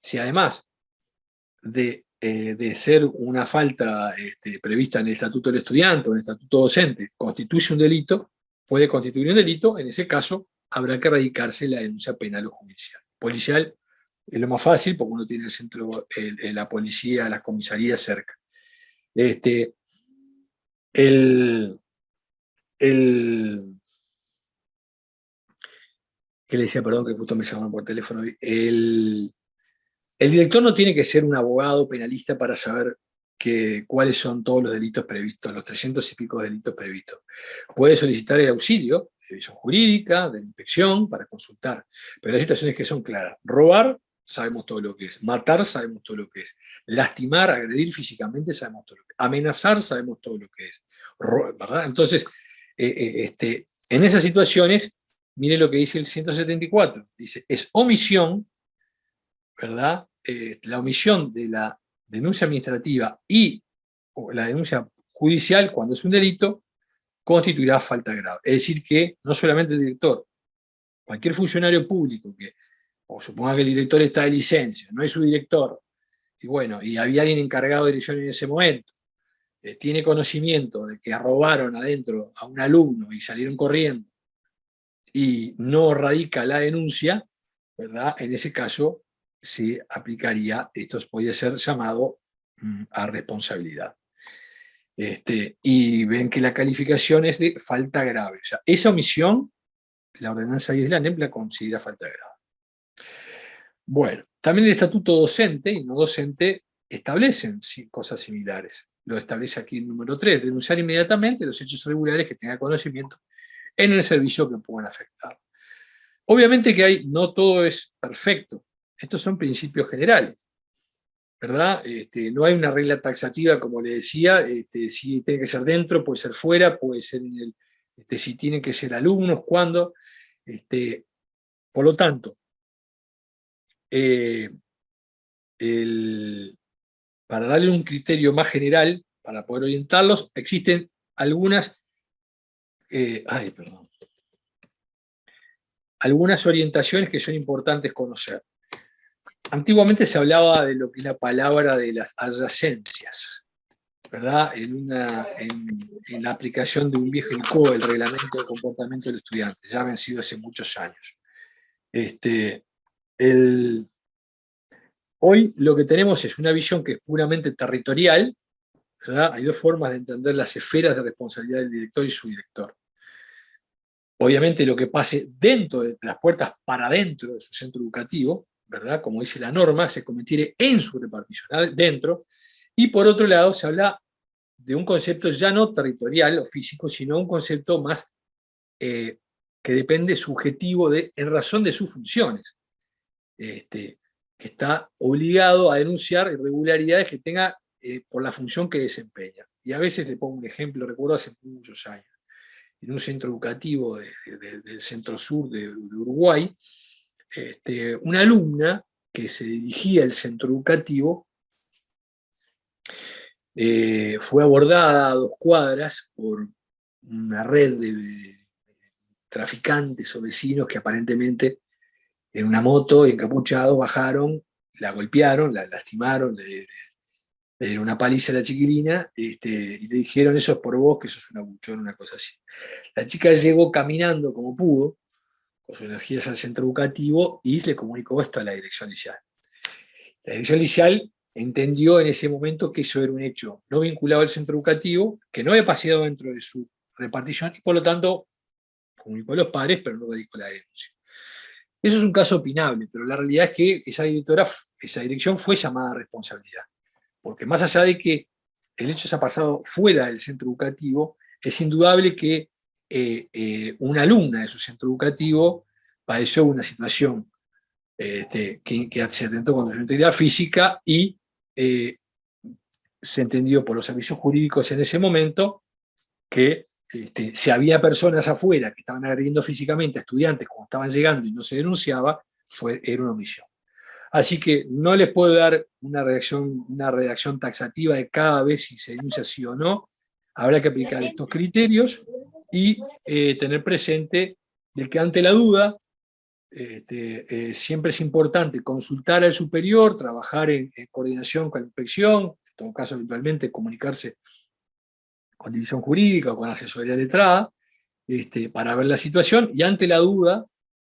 si además de ser una falta prevista en el Estatuto del Estudiante o en el Estatuto Docente, constituye un delito, puede constituir un delito, en ese caso habrá que radicarse la denuncia penal o judicial. Policial es lo más fácil porque uno tiene el centro, la policía, las comisarías cerca. ¿Qué le decía? Perdón, que justo me llamaron por teléfono. El director no tiene que ser un abogado penalista para saber cuáles son todos los delitos previstos, los 300 y pico delitos previstos. Puede solicitar el auxilio de revisión jurídica, de inspección, para consultar. Pero hay situaciones que son claras. Robar, sabemos todo lo que es. Matar, sabemos todo lo que es. Lastimar, agredir físicamente, sabemos todo lo que es. Amenazar, sabemos todo lo que es. ¿Verdad? Entonces, en esas situaciones, mire lo que dice el 174. Dice, es omisión, ¿verdad? La omisión de la denuncia administrativa y la denuncia judicial, cuando es un delito, constituirá falta grave. Es decir que no solamente el director, cualquier funcionario público que, o suponga que el director está de licencia, no es su director, y bueno, y había alguien encargado de dirección en ese momento, tiene conocimiento de que robaron adentro a un alumno y salieron corriendo, y no radica la denuncia, ¿verdad? En ese caso se aplicaría, esto podría ser llamado a responsabilidad. Y ven que la calificación es de falta grave. O sea, esa omisión, la ordenanza 10 de la ANEP la considera falta grave. Bueno, también el estatuto docente y no docente establecen cosas similares. Lo establece aquí el número 3, denunciar inmediatamente los hechos irregulares que tenga conocimiento en el servicio que puedan afectar. Obviamente que no todo es perfecto. Estos son principios generales, ¿verdad? No hay una regla taxativa, como le decía, si tiene que ser dentro, puede ser fuera, puede ser si tienen que ser alumnos, cuándo. Por lo tanto, para darle un criterio más general, para poder orientarlos, existen algunas orientaciones que son importantes conocer. Antiguamente se hablaba de lo que es la palabra de las adyacencias, ¿verdad? En la aplicación de un viejo INCO, el Reglamento de Comportamiento del Estudiante, ya vencido hace muchos años. Hoy lo que tenemos es una visión que es puramente territorial, ¿verdad? Hay dos formas de entender las esferas de responsabilidad del director y su director. Obviamente lo que pase dentro de las puertas para dentro de su centro educativo, ¿verdad? Como dice la norma, se cometiere en su repartición dentro, y por otro lado se habla de un concepto ya no territorial o físico, sino un concepto más que depende subjetivo en razón de sus funciones, que está obligado a denunciar irregularidades que tenga por la función que desempeña. Y a veces le pongo un ejemplo, recuerdo hace muchos años, en un centro educativo del centro sur de Uruguay, una alumna que se dirigía al centro educativo fue abordada a 2 cuadras por una red de traficantes o vecinos que aparentemente en una moto encapuchados bajaron, la golpearon, la lastimaron, le dieron una paliza a la chiquilina y le dijeron: eso es por vos, que sos una buchona, una cosa así. La chica llegó caminando como pudo, con sus energías al centro educativo, y le comunicó esto a la dirección licial. La dirección licial entendió en ese momento que eso era un hecho no vinculado al centro educativo, que no había pasado dentro de su repartición, y por lo tanto comunicó a los padres, pero no dedicó la denuncia. Eso es un caso opinable, pero la realidad es que esa dirección fue llamada a responsabilidad. Porque más allá de que el hecho se ha pasado fuera del centro educativo, es indudable que una alumna de su centro educativo padeció una situación que se atentó contra su integridad física y se entendió por los servicios jurídicos en ese momento que si había personas afuera que estaban agrediendo físicamente a estudiantes cuando estaban llegando y no se denunciaba, era una omisión. Así que no les puedo dar una redacción taxativa de cada vez si se denuncia sí o no. Habrá que aplicar estos criterios y tener presente de que ante la duda siempre es importante consultar al superior, trabajar en coordinación con la inspección, en todo caso eventualmente comunicarse con división jurídica o con asesoría letrada, para ver la situación, y ante la duda,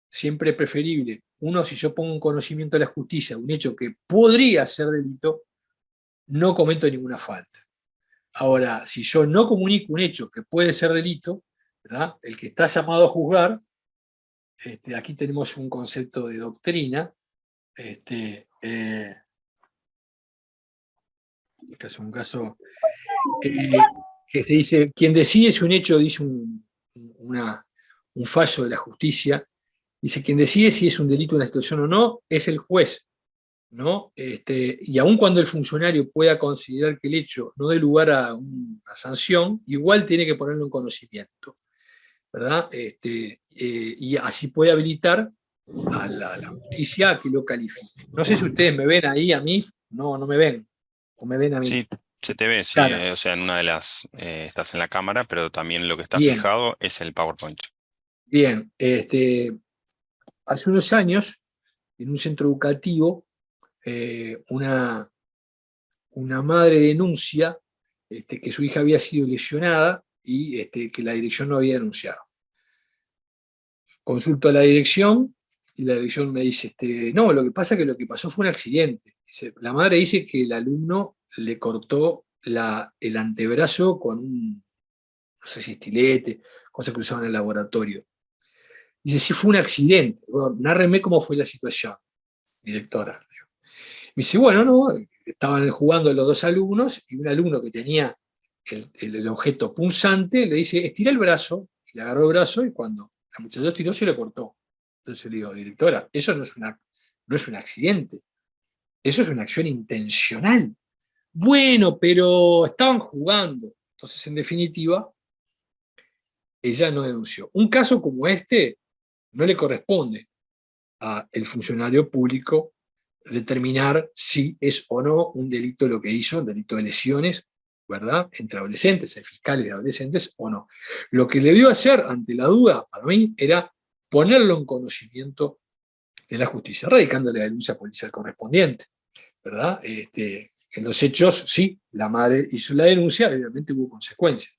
siempre es preferible, si yo pongo en conocimiento de la justicia un hecho que podría ser delito, no cometo ninguna falta. Ahora, si yo no comunico un hecho que puede ser delito, ¿verdad? El que está llamado a juzgar Aquí tenemos un concepto de doctrina. Este es un caso que se dice, quien decide si un hecho, dice un fallo de la justicia, dice, quien decide si es un delito una situación o no, es el juez, ¿no? Y aun cuando el funcionario pueda considerar que el hecho no dé lugar a una sanción, igual tiene que ponerlo en conocimiento, ¿verdad? Y así puede habilitar a la justicia a que lo califique. No sé si ustedes me ven ahí a mí, no me ven, o me ven a mí. Sí, se te ve, sí, Claro, o sea, en una de las estás en la cámara, pero también lo que está bien, fijado es el PowerPoint. bien. Hace unos años, en un centro educativo, una madre denuncia que su hija había sido lesionada y que la dirección no había denunciado. Consulto a la dirección y la dirección me dice, no, lo que pasa es que lo que pasó fue un accidente. Dice, la madre dice que el alumno le cortó el antebrazo con no sé si estilete, cosa que usaban en el laboratorio. Dice, sí fue un accidente. Bueno, nárreme cómo fue la situación, directora. Me dice, bueno, no, estaban jugando los dos alumnos y un alumno que tenía el objeto punzante le dice, estira el brazo, y le agarró el brazo y cuando la muchacha tiró se le cortó. Entonces le digo, directora, eso no es un accidente, eso es una acción intencional. Bueno, pero estaban jugando. Entonces, en definitiva, ella no denunció. Un caso como este no le corresponde al funcionario público determinar si es o no un delito lo que hizo, un delito de lesiones, ¿verdad? Entre adolescentes, fiscales de adolescentes o no. Lo que le dio a hacer ante la duda, para mí, era ponerlo en conocimiento de la justicia, radicándole la denuncia policial correspondiente, ¿verdad? En los hechos, sí, la madre hizo la denuncia, evidentemente hubo consecuencias.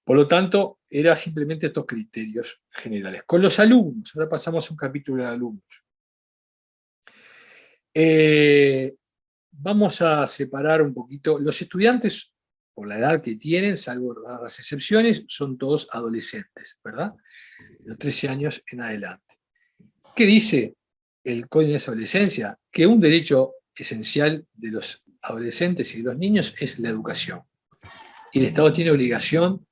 Por lo tanto, era simplemente estos criterios generales. Con los alumnos, ahora pasamos a un capítulo de alumnos. Vamos a separar un poquito. Los estudiantes, por la edad que tienen, salvo las excepciones, son todos adolescentes, ¿verdad? De los 13 años en adelante. ¿Qué dice el Código de Adolescencia? Que un derecho esencial de los adolescentes y de los niños es la educación. Y el Estado tiene obligación,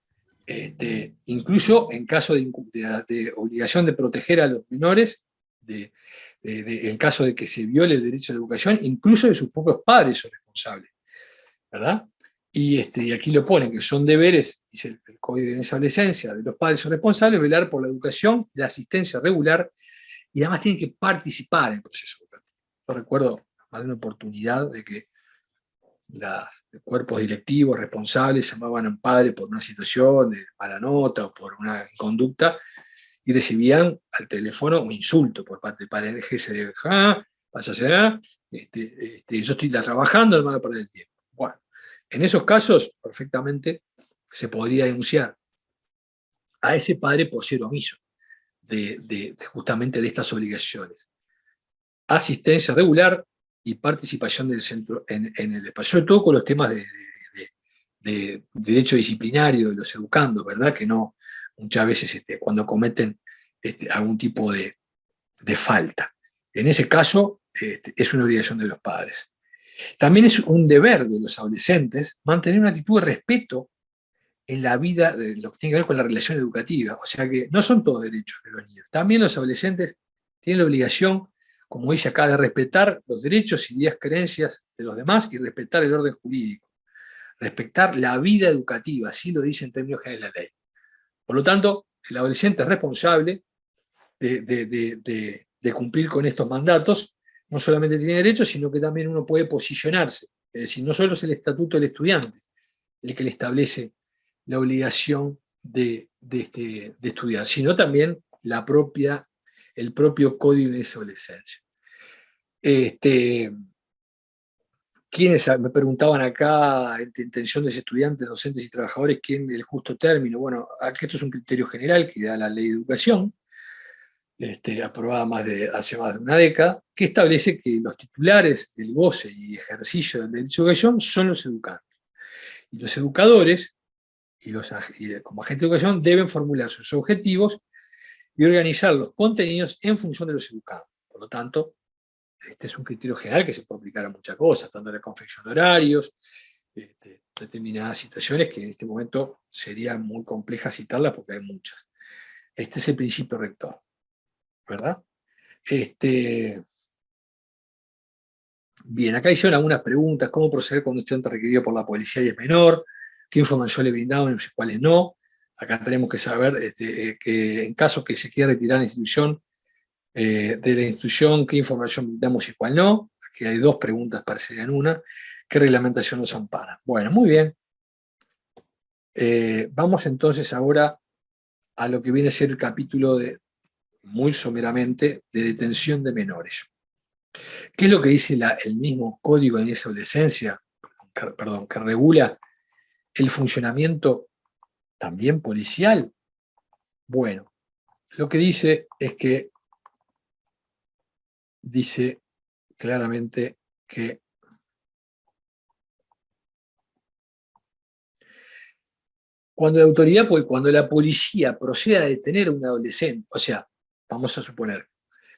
incluso en caso de obligación de proteger a los menores, en caso de que se viole el derecho a la educación, incluso de sus propios padres son responsables, ¿verdad? Y aquí lo ponen, que son deberes, dice el Código de Adolescencia, de los padres son responsables, velar por la educación, la asistencia regular, y además tienen que participar en el proceso educativo. Yo recuerdo más de una oportunidad de que los cuerpos directivos responsables llamaban a un padre por una situación de mala nota o por una conducta y recibían al teléfono un insulto por parte del padre. Se de váyase, yo estoy trabajando, no me voy a perder el tiempo. Bueno, en esos casos perfectamente se podría denunciar a ese padre por ser omiso justamente de estas obligaciones. Asistencia regular y participación del centro en el espacio, sobre todo con los temas de derecho disciplinario de los educandos, ¿verdad? Que no, muchas veces cuando cometen algún tipo de falta. En ese caso, es una obligación de los padres. También es un deber de los adolescentes mantener una actitud de respeto en la vida, de lo que tiene que ver con la relación educativa. O sea que no son todos derechos de los niños. También los adolescentes tienen la obligación, como dice acá, de respetar los derechos y creencias de los demás y respetar el orden jurídico. Respetar la vida educativa, así lo dice en términos generales la ley. Por lo tanto, el adolescente es responsable de cumplir con estos mandatos. No solamente tiene derechos, sino que también uno puede posicionarse. Es decir, no solo es el estatuto del estudiante el que le establece la obligación de estudiar, sino también el propio Código de Adolescencia. ¿Quiénes me preguntaban acá, entre intenciones de estudiantes, docentes y trabajadores, quién el justo término? Bueno, aquí esto es un criterio general que da la Ley de Educación, aprobada hace más de una década, que establece que los titulares del goce y ejercicio del derecho de educación son los educantes. Y los educadores, como agentes de educación, deben formular sus objetivos y organizar los contenidos en función de los educados. Por lo tanto, este es un criterio general que se puede aplicar a muchas cosas, tanto en la confección de horarios, determinadas situaciones que en este momento sería muy compleja citarlas porque hay muchas. Este es el principio rector, ¿verdad? Bien, acá hicieron algunas preguntas: ¿cómo proceder cuando un estudiante requerido por la policía y es menor? ¿Qué información le brindaron y cuáles no? Acá tenemos que saber que en caso que se quiera retirar la institución, de la institución, qué información brindamos y cuál no. Aquí hay dos preguntas, parecerían una. ¿Qué reglamentación nos ampara? Bueno, muy bien. Vamos entonces ahora a lo que viene a ser el capítulo muy someramente, de detención de menores. ¿Qué es lo que dice el mismo Código de Niñez y Adolescencia, que regula el funcionamiento también policial? Bueno, lo que dice es que dice claramente que cuando la policía proceda a detener a un adolescente, o sea, vamos a suponer,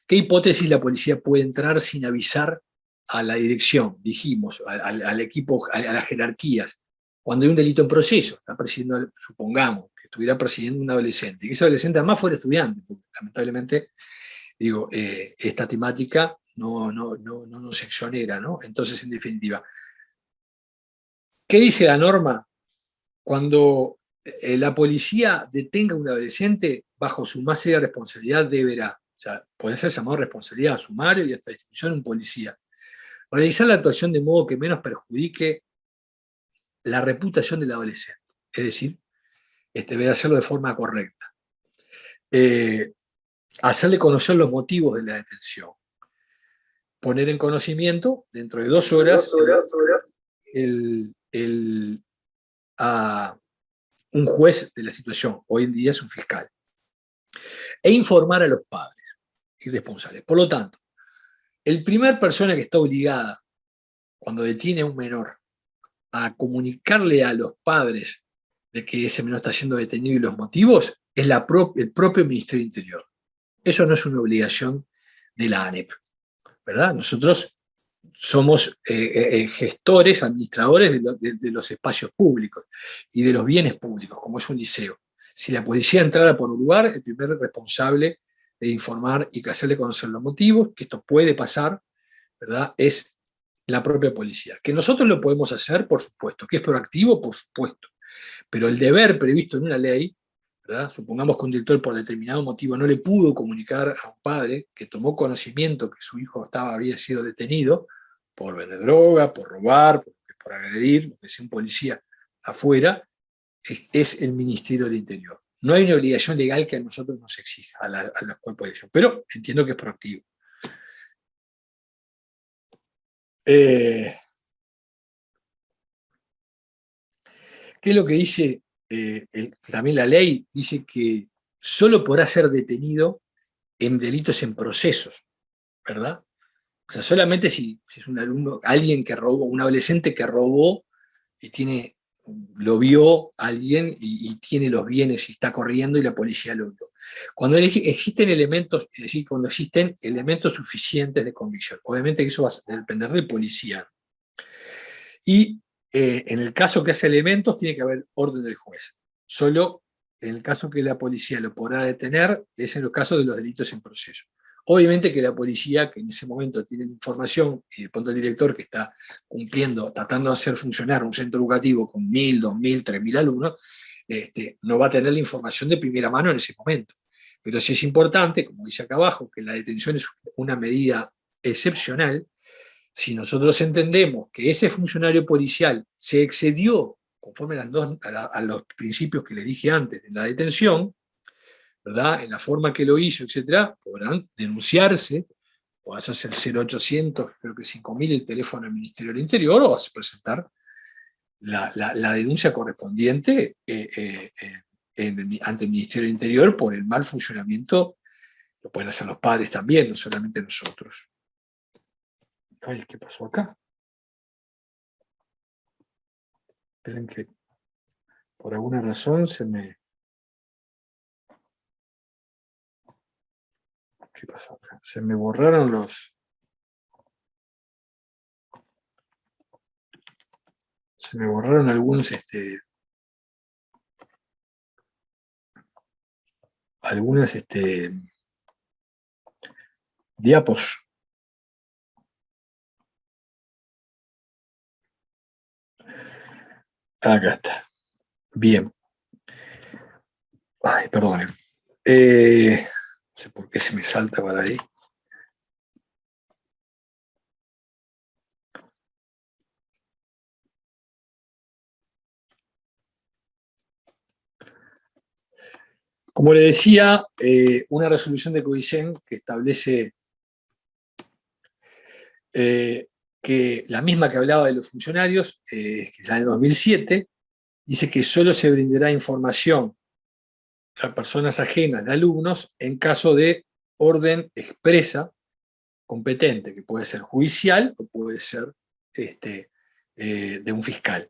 ¿qué hipótesis la policía puede entrar sin avisar a la dirección, dijimos, al equipo, a las jerarquías? Cuando hay un delito en proceso, está persiguiendo, supongamos que estuviera persiguiendo un adolescente, y que ese adolescente además fuera estudiante, porque lamentablemente, digo, esta temática no nos exonera, ¿no? Entonces, en definitiva, ¿qué dice la norma? Cuando la policía detenga a un adolescente, bajo su más seria responsabilidad deberá, o sea, puede ser llamado responsabilidad a sumario y hasta destitución un policía, realizar la actuación de modo que menos perjudique la reputación del adolescente, es decir, deberá hacerlo de forma correcta. Hacerle conocer los motivos de la detención, poner en conocimiento dentro de 2 horas a un juez de la situación, hoy en día es un fiscal, e informar a los padres y responsables. Por lo tanto, el primer persona que está obligada, cuando detiene a un menor, a comunicarle a los padres de que ese menor está siendo detenido y los motivos, es el propio Ministerio del Interior. Eso no es una obligación de la ANEP, ¿verdad? Nosotros somos gestores, administradores de los espacios públicos y de los bienes públicos, como es un liceo. Si la policía entrara por un lugar, el primer responsable de informar y hacerle conocer los motivos, que esto puede pasar, ¿verdad?, es la propia policía. Que nosotros lo podemos hacer, por supuesto. Que es proactivo, por supuesto. Pero el deber previsto en una ley, ¿verdad?, supongamos que un director por determinado motivo no le pudo comunicar a un padre que tomó conocimiento que su hijo había sido detenido por vender droga, por robar, por agredir, lo que sea un policía afuera, es el Ministerio del Interior. No hay una obligación legal que a nosotros nos exija, a los cuerpos de dirección, pero entiendo que es proactivo. ¿Qué es lo que dice también la ley? Dice que solo podrá ser detenido en delitos en procesos, ¿verdad? O sea, solamente si es un alumno, alguien que robó, un adolescente que robó y lo vio alguien y tiene los bienes y está corriendo y la policía lo vio. Cuando existen elementos, es decir, cuando existen elementos suficientes de convicción, obviamente que eso va a depender del policía. Y en el caso que hace elementos, tiene que haber orden del juez. Solo en el caso que la policía lo podrá detener es en los casos de los delitos en proceso. Obviamente que la policía, que en ese momento tiene información, y de pronto el director que está cumpliendo, tratando de hacer funcionar un centro educativo con 1.000, 2.000, 3.000 alumnos, no va a tener la información de primera mano en ese momento. Pero sí es importante, como dice acá abajo, que la detención es una medida excepcional. Si nosotros entendemos que ese funcionario policial se excedió conforme a los principios que les dije antes de la detención, ¿verdad?, en la forma que lo hizo, etcétera, podrán denunciarse, o hacerse el 0800, creo que 5.000, el teléfono del Ministerio del Interior, o presentar la denuncia correspondiente ante el Ministerio del Interior por el mal funcionamiento. Lo pueden hacer los padres también, no solamente nosotros. Ay, ¿qué pasó acá? Esperen que por alguna razón se me... ¿Qué pasó acá? Se me borraron los... Se me borraron algunos, algunas, diapos. Acá está. Bien. Ay, perdón. No sé por qué se me salta para ahí. Como le decía, una resolución de Codicen que establece que la misma que hablaba de los funcionarios, que es la de 2007, dice que solo se brindará información a personas ajenas de alumnos en caso de orden expresa competente, que puede ser judicial o puede ser de un fiscal.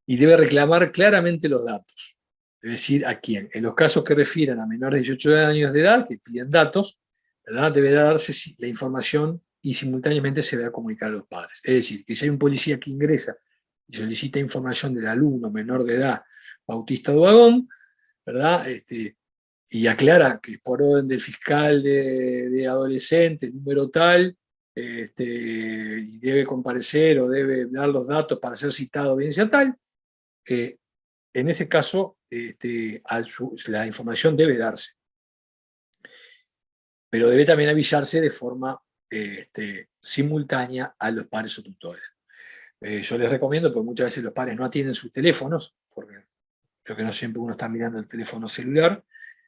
Y debe reclamar claramente los datos. Es decir, ¿a quién? En los casos que refieran a menores de 18 años de edad, que piden datos, ¿verdad? Deberá darse la información y simultáneamente se deberá comunicar a los padres. Es decir, que si hay un policía que ingresa y solicita información del alumno menor de edad, Bautista Duagón, ¿verdad? Y aclara que por orden del fiscal de adolescente, número tal, y debe comparecer o debe dar los datos para ser citado audiencia tal, en ese caso la información debe darse, pero debe también avisarse de forma simultánea a los padres o tutores. Yo les recomiendo, porque muchas veces los padres no atienden sus teléfonos, porque creo que no siempre uno está mirando el teléfono celular,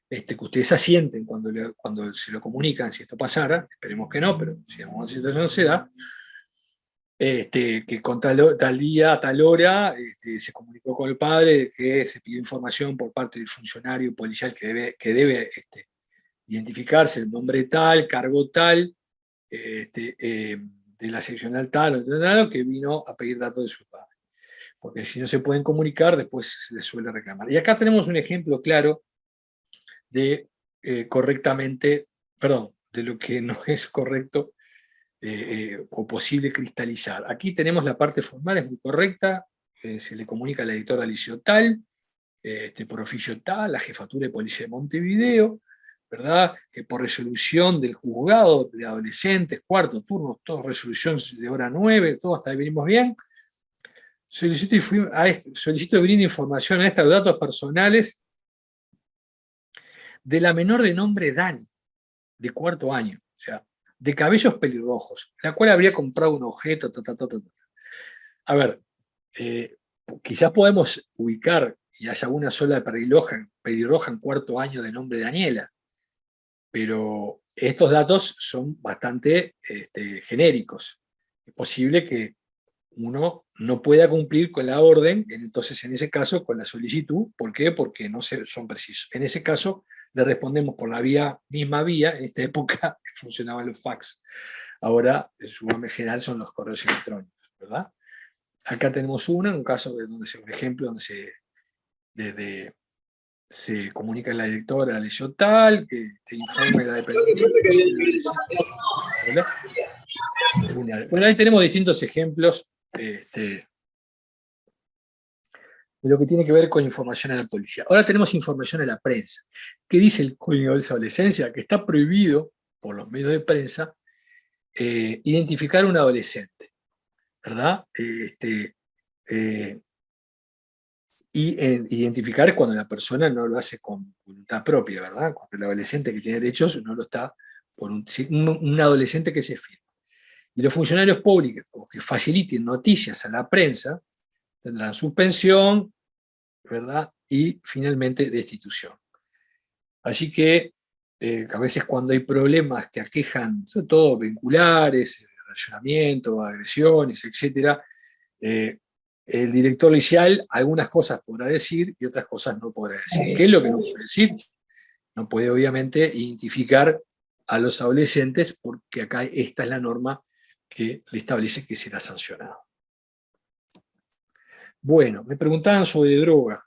que ustedes asienten cuando se lo comunican, si esto pasara, esperemos que no, pero si en alguna situación se da, que con tal día, tal hora, se comunicó con el padre que se pidió información por parte del funcionario policial que debe identificarse, el nombre tal, cargo tal, de la seccional tal o tal, que vino a pedir datos de su padre. Porque si no se pueden comunicar, después se les suele reclamar. Y acá tenemos un ejemplo claro de correctamente, perdón, de lo que no es correcto o posible cristalizar. Aquí tenemos la parte formal, es muy correcta, se le comunica a la editora Liceo tal, por oficio tal, la Jefatura de Policía de Montevideo, ¿verdad? Que por resolución del juzgado de adolescentes, cuarto turno, todo resolución de hora 9, todo hasta ahí venimos bien. Solicito que brinde información a estos datos personales de la menor de nombre Dani, de cuarto año, o sea, de cabellos pelirrojos, la cual habría comprado un objeto, A ver, quizás podemos ubicar y haya una sola pelirroja en cuarto año de nombre Daniela, pero estos datos son bastante genéricos. Es posible que uno no pueda cumplir con la orden, entonces en ese caso con la solicitud. ¿Por qué? Porque no son precisos. En ese caso le respondemos por la misma vía, en esta época funcionaban los fax, ahora en su forma general son los correos electrónicos, ¿verdad? Acá tenemos un caso un ejemplo donde se comunica a la directora Liceo tal, que te informe la dependencia. Bueno, ahí tenemos distintos ejemplos de lo que tiene que ver con información a la policía. Ahora tenemos información a la prensa. ¿Qué dice el Código de Adolescencia? Que está prohibido por los medios de prensa identificar a un adolescente, ¿verdad? Identificar cuando la persona no lo hace con voluntad propia, ¿verdad? Cuando el adolescente que tiene derechos no lo está por un adolescente que se firma. Y los funcionarios públicos que faciliten noticias a la prensa tendrán suspensión, ¿verdad? Y finalmente destitución. Así que a veces cuando hay problemas que aquejan, sobre todo vinculares, relacionamiento, agresiones, etc., el director policial algunas cosas podrá decir y otras cosas no podrá decir. ¿Qué es lo que no puede decir? No puede obviamente identificar a los adolescentes porque acá esta es la norma que le establece que será sancionado. Bueno, me preguntaban sobre droga.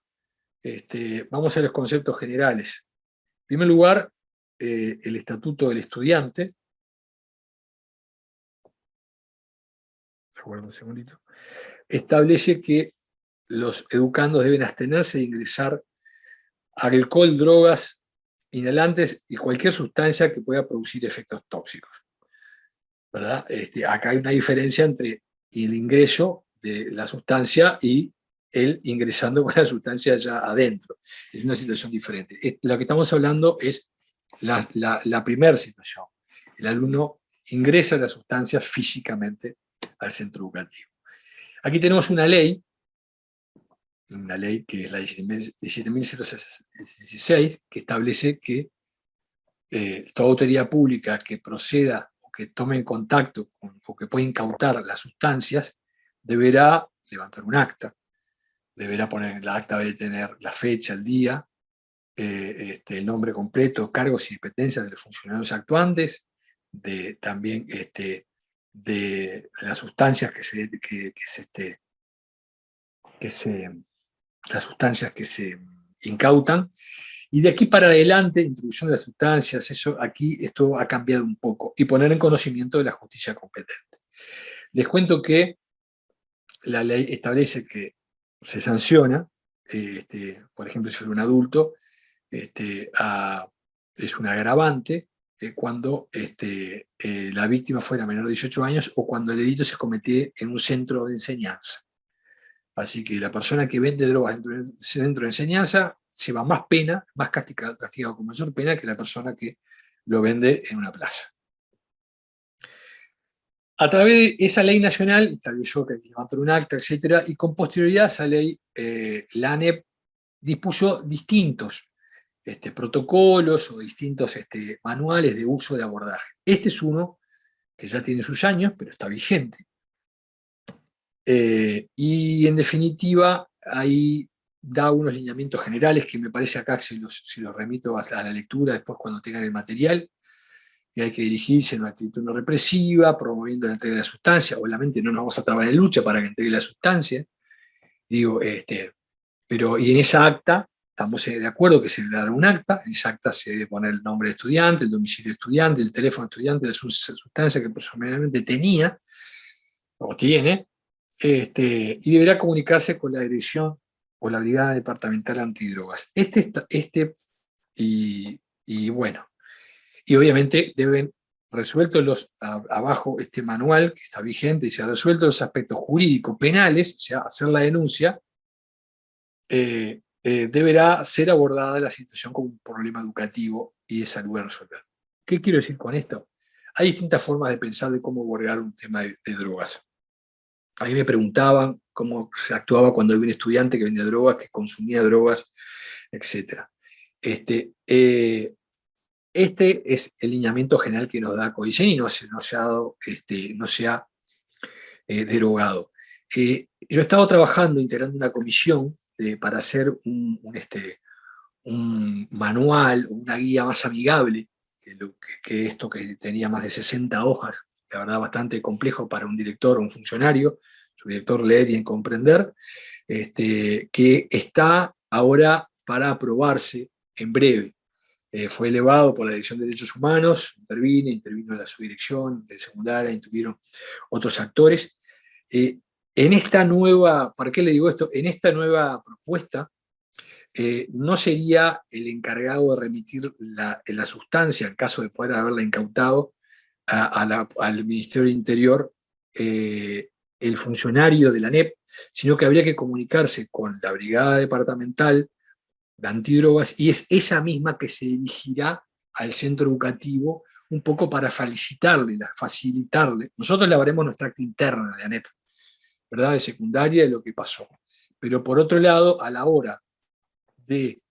Vamos a los conceptos generales. En primer lugar, el Estatuto del Estudiante. Aguardo un segundito. Establece que los educandos deben abstenerse de ingresar alcohol, drogas, inhalantes y cualquier sustancia que pueda producir efectos tóxicos, ¿verdad? Acá hay una diferencia entre el ingreso de la sustancia y el ingresando con la sustancia ya adentro. Es una situación diferente. Lo que estamos hablando es la primera situación. El alumno ingresa la sustancia físicamente al centro educativo. Aquí tenemos una ley que es la 17.016, que establece que toda autoridad pública que proceda o que tome en contacto con, o que pueda incautar las sustancias deberá levantar un acta, deberá poner en el acta, debe tener la fecha, el día, el nombre completo, cargos y dependencias de los funcionarios actuantes, también de las sustancias las sustancias que se incautan. Y de aquí para adelante, introducción de las sustancias, esto ha cambiado un poco, y poner en conocimiento de la justicia competente. Les cuento que la ley establece que se sanciona, por ejemplo, si fuera un adulto, es un agravante cuando la víctima fuera menor de 18 años o cuando el delito se cometió en un centro de enseñanza. Así que la persona que vende drogas dentro del centro de enseñanza lleva más pena, más castigado con mayor pena que la persona que lo vende en una plaza. A través de esa ley nacional, estableció que hay que levantar un acta, etc., y con posterioridad a esa ley, la ANEP dispuso distintos protocolos o distintos manuales de uso de abordaje. Este es uno que ya tiene sus años, pero está vigente. Y en definitiva, ahí da unos lineamientos generales que me parece acá, si los remito a la lectura después cuando tengan el material, que hay que dirigirse en una actitud no represiva, promoviendo la entrega de la sustancia. Obviamente no nos vamos a trabar en lucha para que entregue la sustancia, digo, pero y en esa acta estamos de acuerdo que se debe dar un acta, en esa acta se debe poner el nombre del estudiante, el domicilio del estudiante, el teléfono del estudiante, la sustancia que personalmente tenía o tiene, y deberá comunicarse con la dirección o la brigada departamental antidrogas. Bueno, y obviamente deben resueltos abajo este manual que está vigente, y se han resuelto los aspectos jurídicos penales, o sea, hacer la denuncia, deberá ser abordada la situación como un problema educativo y de salud a resolver. ¿Qué quiero decir con esto? Hay distintas formas de pensar de cómo abordar un tema de drogas. A mí me preguntaban cómo se actuaba cuando había un estudiante que vendía drogas, que consumía drogas, etc. Este es el lineamiento general que nos da Codicen y no se ha derogado. Yo he estado trabajando, integrando una comisión para hacer un manual, una guía más amigable que esto, que tenía más de 60 hojas, la verdad bastante complejo para un director o un funcionario, su director leer y comprender, que está ahora para aprobarse en breve. Fue elevado por la Dirección de Derechos Humanos, intervino la subdirección de secundaria, intervinieron otros actores. En esta nueva, ¿para qué le digo esto? En esta nueva propuesta, no sería el encargado de remitir la sustancia, en caso de poder haberla incautado, al Ministerio del Interior, el funcionario de la ANEP, sino que habría que comunicarse con la brigada departamental de antidrogas, y es esa misma que se dirigirá al centro educativo un poco para facilitarle. Nosotros le haremos nuestra acta interna de ANEP, ¿verdad?, de secundaria, de lo que pasó. Pero por otro lado, a la hora de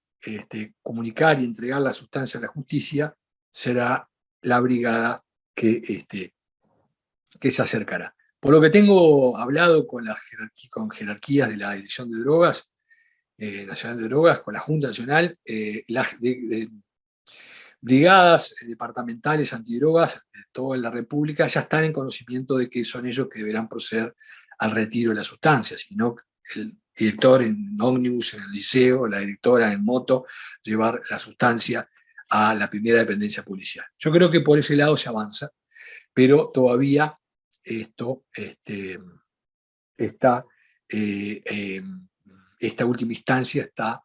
comunicar y entregar la sustancia a la justicia, será la brigada que se acercará. Por lo que tengo hablado con jerarquías de la Dirección de Drogas, Nacional de Drogas, con la Junta Nacional, las brigadas departamentales antidrogas de toda la República ya están en conocimiento de que son ellos que deberán proceder al retiro de las sustancias, y no el director en ómnibus en el liceo, la directora en moto, llevar la sustancia a la primera dependencia policial. Yo creo que por ese lado se avanza, pero todavía esto está, esta última instancia está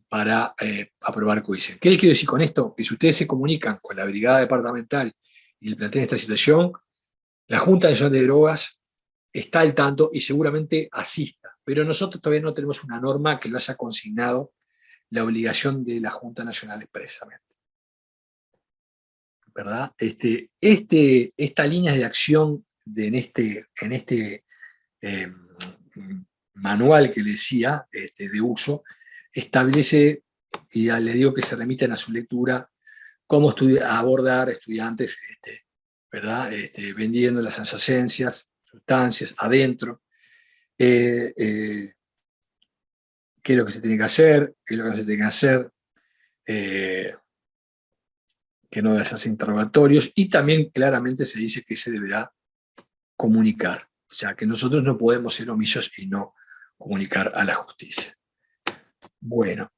para aprobar códice. ¿Qué les quiero decir con esto? Que si ustedes se comunican con la brigada departamental y le plantean esta situación, la Junta Nacional de Drogas está al tanto y seguramente asista, pero nosotros todavía no tenemos una norma que lo haya consignado la obligación de la Junta Nacional expresamente. ¿Verdad? Esta línea de acción en este manual que le decía, de uso, establece, y ya le digo que se remiten a su lectura, cómo abordar estudiantes, ¿verdad? Vendiendo las adyacencias, sustancias, adentro, qué es lo que se tiene que hacer, qué es lo que no se tiene que hacer, que no debe hacerse interrogatorios, y también claramente se dice que se deberá comunicar. O sea, que nosotros no podemos ser omisos y no comunicar a la justicia. Bueno,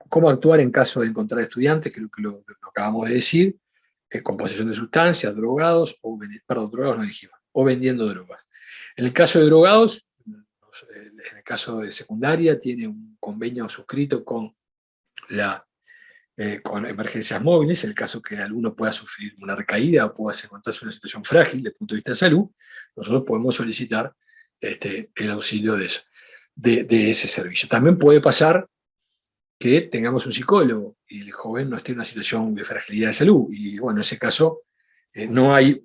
¿cómo actuar en caso de encontrar estudiantes? Creo que lo acabamos de decir, con posesión de sustancias, drogados, drogados no dijimos, o vendiendo drogas. En el caso de drogados, en el caso de secundaria, tiene un convenio suscrito con emergencias móviles, en el caso que el alumno pueda sufrir una recaída o pueda encontrarse en una situación frágil desde el punto de vista de salud, nosotros podemos solicitar el auxilio de ese servicio. También puede pasar que tengamos un psicólogo y el joven no esté en una situación de fragilidad de salud, y bueno, en ese caso no hay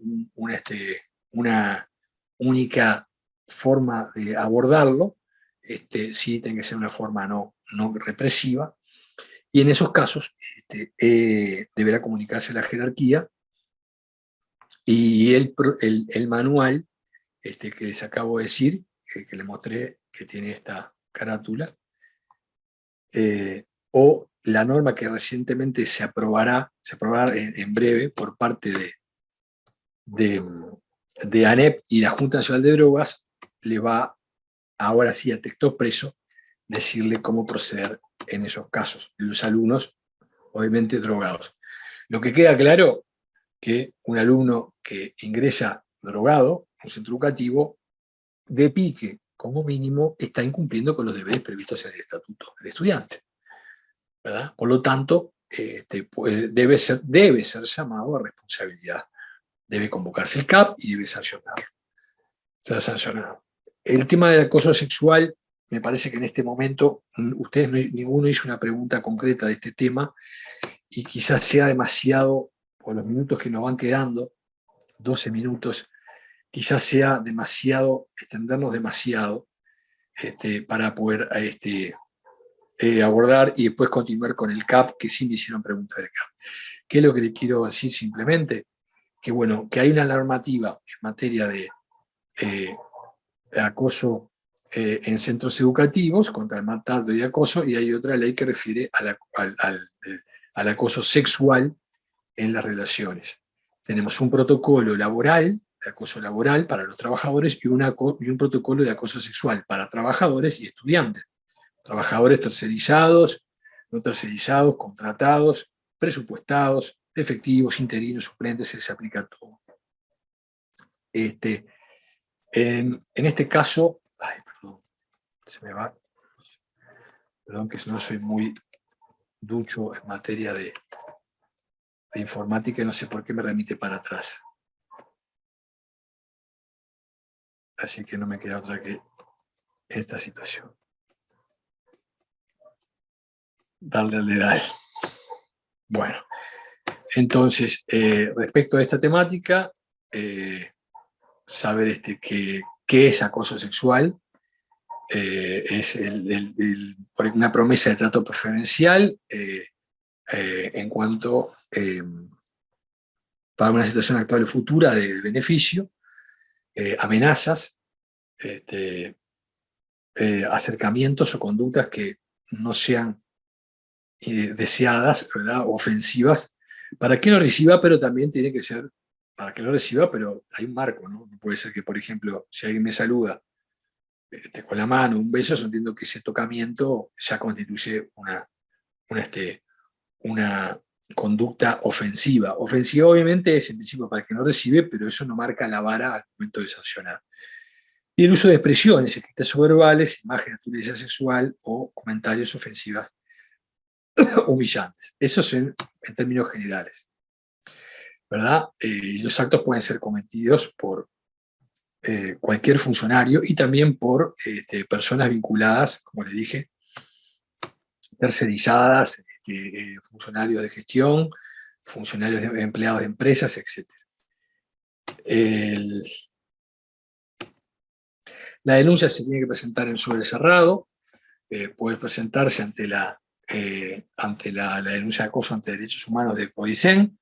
una única forma de abordarlo, sí tiene que ser una forma no represiva, y en esos casos deberá comunicarse a la jerarquía, y el manual que les acabo de decir, que les mostré, que tiene esta carátula, o la norma que recientemente se aprobará en breve por parte de ANEP y la Junta Nacional de Drogas, le va ahora sí a texto expreso decirle cómo proceder en esos casos, en los alumnos obviamente drogados. Lo que queda claro que un alumno que ingresa drogado a un centro educativo, de pique, como mínimo, está incumpliendo con los deberes previstos en el estatuto del estudiante, ¿verdad? Por lo tanto, debe ser llamado a responsabilidad. Debe convocarse el CAP y debe ser sancionado. El tema del acoso sexual, me parece que en este momento ustedes ninguno hizo una pregunta concreta de este tema, y quizás sea demasiado, por los minutos que nos van quedando, 12 minutos, quizás sea demasiado, extendernos demasiado para poder abordar y después continuar con el CAP, que sí me hicieron preguntas del CAP. ¿Qué es lo que les quiero decir simplemente? Que bueno, que hay una normativa en materia de acoso en centros educativos, contra el maltrato y acoso, y hay otra ley que refiere al acoso sexual en las relaciones. Tenemos un protocolo laboral, de acoso laboral para los trabajadores, y un protocolo de acoso sexual para trabajadores y estudiantes. Trabajadores tercerizados, no tercerizados, contratados, presupuestados, efectivos, interinos, suplentes, se les aplica todo. En este caso, perdón, se me va, perdón que no soy muy ducho en materia de informática y no sé por qué me remite para atrás. Así que no me queda otra que esta situación. Darle al dedal. Bueno, entonces, respecto a esta temática, saber qué es acoso sexual, es una promesa de trato preferencial en cuanto para una situación actual o futura de beneficio, amenazas, acercamientos o conductas que no sean deseadas, ¿verdad? Ofensivas, para quien lo reciba, pero también tiene que ser para que lo reciba, pero hay un marco, ¿no? No puede ser que, por ejemplo, si alguien me saluda con la mano, un beso, yo entiendo que ese tocamiento ya constituye una conducta ofensiva. Ofensiva obviamente es en principio para el que no recibe, pero eso no marca la vara al momento de sancionar. Y el uso de expresiones escritas o verbales, imagen de naturaleza sexual o comentarios ofensivas humillantes. Eso es en términos generales, ¿verdad? Los actos pueden ser cometidos por cualquier funcionario y también por personas vinculadas, como les dije, tercerizadas, funcionarios de gestión, funcionarios empleados de empresas, etc. La denuncia se tiene que presentar en sobre cerrado, puede presentarse ante la denuncia de acoso ante derechos humanos del CODICEN,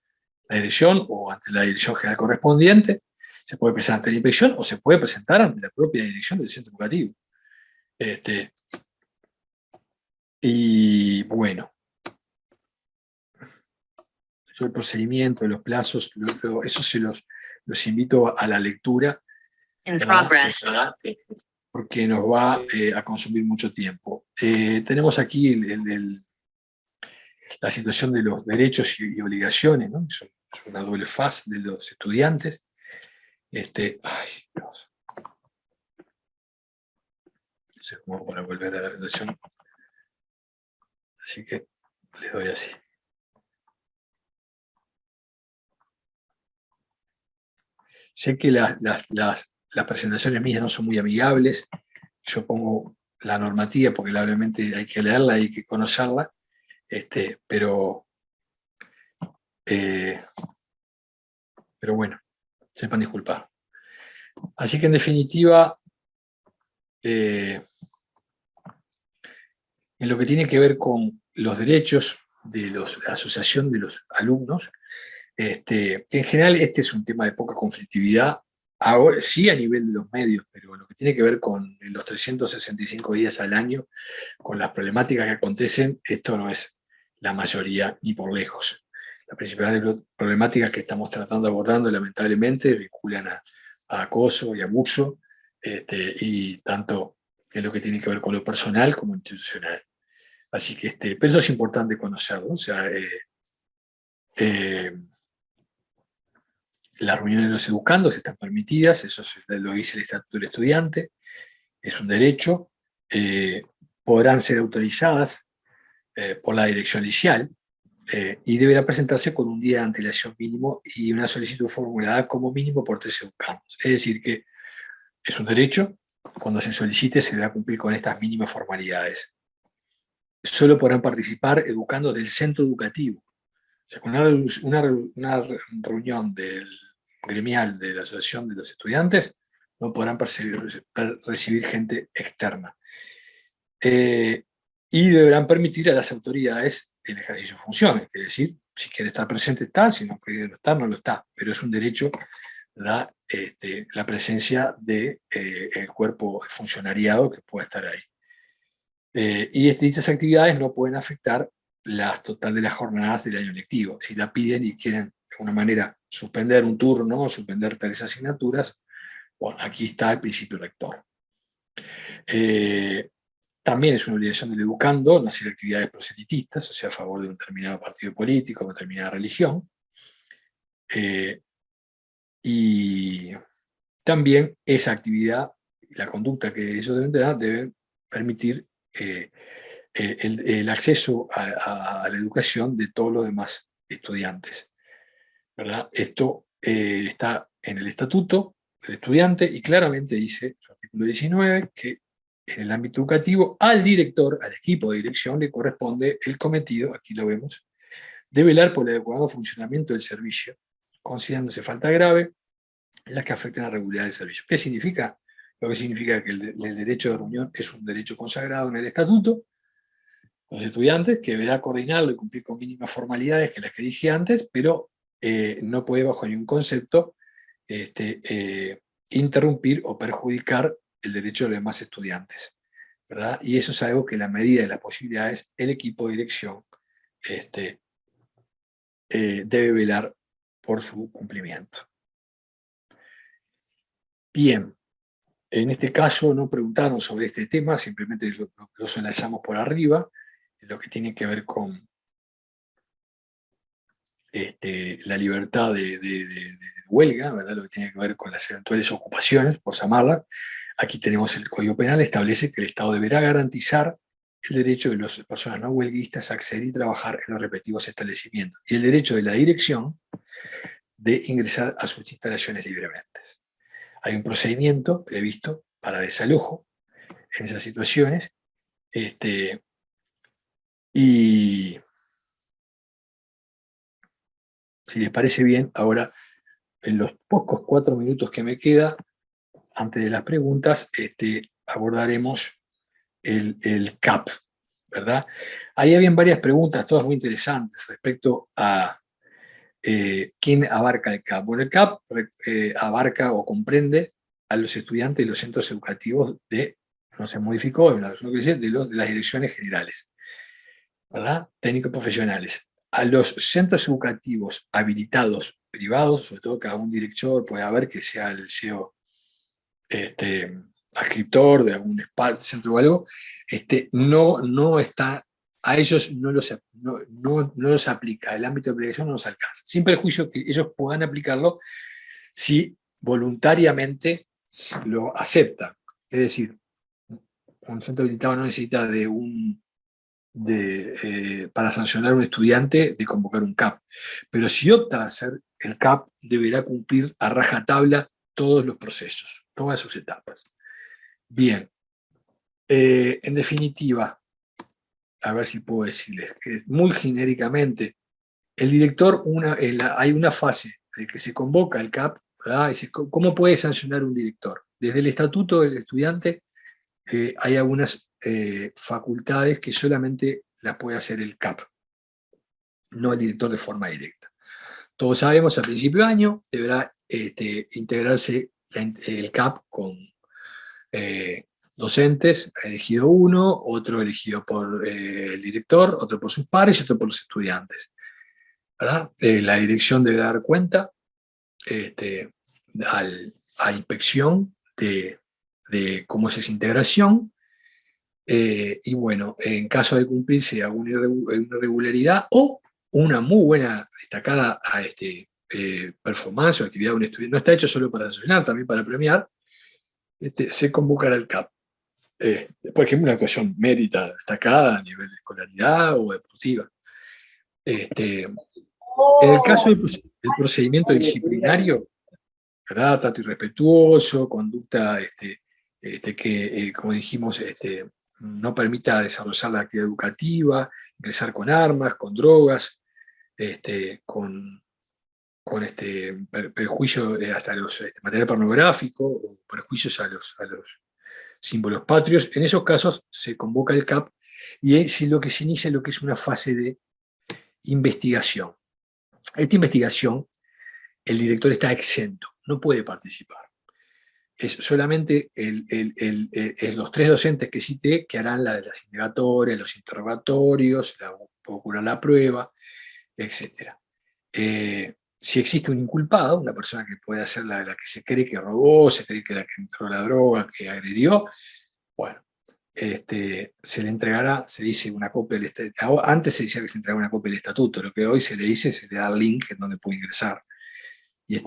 la dirección, o ante la dirección general correspondiente. Se puede presentar ante la inspección o se puede presentar ante la propia dirección del centro educativo. Y bueno, yo el procedimiento, los plazos, eso se los invito a la lectura, porque nos va a consumir mucho tiempo. Tenemos aquí la situación de los derechos y obligaciones, ¿no? Es una doble faz de los estudiantes. Ay, Dios. No sé cómo para volver a la presentación. Así que les doy así. Sé que las presentaciones mías no son muy amigables. Yo pongo la normativa porque obviamente hay que leerla, hay que conocerla, pero bueno, sepan disculpar. Así que en definitiva, en lo que tiene que ver con los derechos de la asociación de los alumnos, en general este es un tema de poca conflictividad, ahora, sí a nivel de los medios, pero lo que tiene que ver con los 365 días al año, con las problemáticas que acontecen, esto no es la mayoría ni por lejos. Las principales problemáticas que estamos tratando de abordando, lamentablemente, vinculan a acoso y abuso, y tanto en lo que tiene que ver con lo personal como institucional. Así que pero eso es importante conocerlo. O sea, las reuniones de los educandos están permitidas, eso lo dice el Estatuto del Estudiante, es un derecho, podrán ser autorizadas por la dirección inicial, y deberá presentarse con un día de antelación mínimo y una solicitud formulada como mínimo por 3 educandos. Es decir, que es un derecho, cuando se solicite se deberá cumplir con estas mínimas formalidades. Solo podrán participar educandos del centro educativo. O sea, con una reunión gremial de la Asociación de los Estudiantes no podrán recibir gente externa. Y deberán permitir a las autoridades el ejercicio de funciones, es decir, si quiere estar presente está, si no quiere estar no lo está, pero es un derecho la presencia del cuerpo funcionariado que pueda estar ahí. Y dichas actividades no pueden afectar las total de las jornadas del año lectivo. Si la piden y quieren de alguna manera suspender un turno o suspender tales asignaturas, bueno, aquí está el principio rector. También es una obligación del educando no hacer actividades proselitistas, o sea, a favor de un determinado partido político, una determinada religión. Y también esa actividad, la conducta que ellos deben dar, deben permitir el acceso a la educación de todos los demás estudiantes, ¿verdad? Esto está en el Estatuto del Estudiante y claramente dice, su artículo 19, que en el ámbito educativo al director, al equipo de dirección, le corresponde el cometido, aquí lo vemos, de velar por el adecuado funcionamiento del servicio, considerándose falta grave las que afecten a la regularidad del servicio. ¿Qué significa? Lo que significa que el derecho de reunión es un derecho consagrado en el Estatuto, los estudiantes, que deberá coordinarlo y cumplir con mínimas formalidades que las que dije antes, pero no puede bajo ningún concepto interrumpir o perjudicar el derecho de los demás estudiantes, ¿verdad? Y eso es algo que en la medida de las posibilidades el equipo de dirección debe velar por su cumplimiento. Bien, en este caso no preguntaron sobre este tema, simplemente lo enlazamos por arriba, lo que tiene que ver con la libertad de huelga, ¿verdad? Lo que tiene que ver con las eventuales ocupaciones, por llamarla. Aquí tenemos el Código Penal, establece que el Estado deberá garantizar el derecho de las personas no huelguistas a acceder y trabajar en los respectivos establecimientos, y el derecho de la dirección de ingresar a sus instalaciones libremente. Hay un procedimiento previsto para desalojo en esas situaciones, y si les parece bien, ahora, en los pocos 4 minutos que me queda, antes de las preguntas, abordaremos el CAP, ¿verdad? Ahí habían varias preguntas, todas muy interesantes, respecto a quién abarca el CAP. Bueno, el CAP abarca o comprende a los estudiantes de los centros educativos no se modificó, de las direcciones generales, ¿verdad? Técnicos profesionales. A los centros educativos habilitados privados, sobre todo cada un director puede haber que sea el CEO adscriptor de algún centro o algo, no está, a ellos no los aplica, el ámbito de aplicación no los alcanza, sin perjuicio que ellos puedan aplicarlo si voluntariamente lo aceptan. Es decir, un centro habilitado no necesita para sancionar a un estudiante de convocar un CAP, pero si opta a hacer el CAP, deberá cumplir a rajatabla todos los procesos, todas sus etapas. Bien, en definitiva, a ver si puedo decirles, que muy genéricamente, el director, hay una fase de que se convoca el CAP, ¿verdad? ¿Cómo puede sancionar un director? Desde el estatuto del estudiante hay algunas facultades que solamente las puede hacer el CAP, no el director de forma directa. Todos sabemos, a principio de año deberá integrarse el CAP con docentes, ha elegido uno, otro elegido por el director, otro por sus pares y otro por los estudiantes, ¿verdad? La dirección deberá dar cuenta a inspección de cómo es esa integración, y bueno, en caso de cumplirse alguna irregularidad o una muy buena, destacada performance o actividad de un estudiante, no está hecho solo para sancionar, también para premiar, se convocará el CAP. Por ejemplo, una actuación mérita destacada a nivel de escolaridad o deportiva. En el caso del procedimiento disciplinario, ¿verdad? Trato irrespetuoso, conducta que, como dijimos, no permita desarrollar la actividad educativa, ingresar con armas, con drogas, con perjuicio hasta los material pornográfico o perjuicios a los símbolos patrios. En esos casos se convoca el CAP y es lo que se inicia lo que es una fase de investigación. Esta investigación, el director está exento, no puede participar. Es solamente los 3 docentes que cité que harán las indagatorias, los interrogatorios, procurar la prueba, etc. Si existe un inculpado, una persona que puede ser la que se cree que robó, se cree que la que entró la droga, que agredió, bueno, se le entregará, se dice una copia del estatuto. Antes se decía que se entregaba una copia del estatuto, lo que hoy se le dice, se le da el link en donde puede ingresar. Y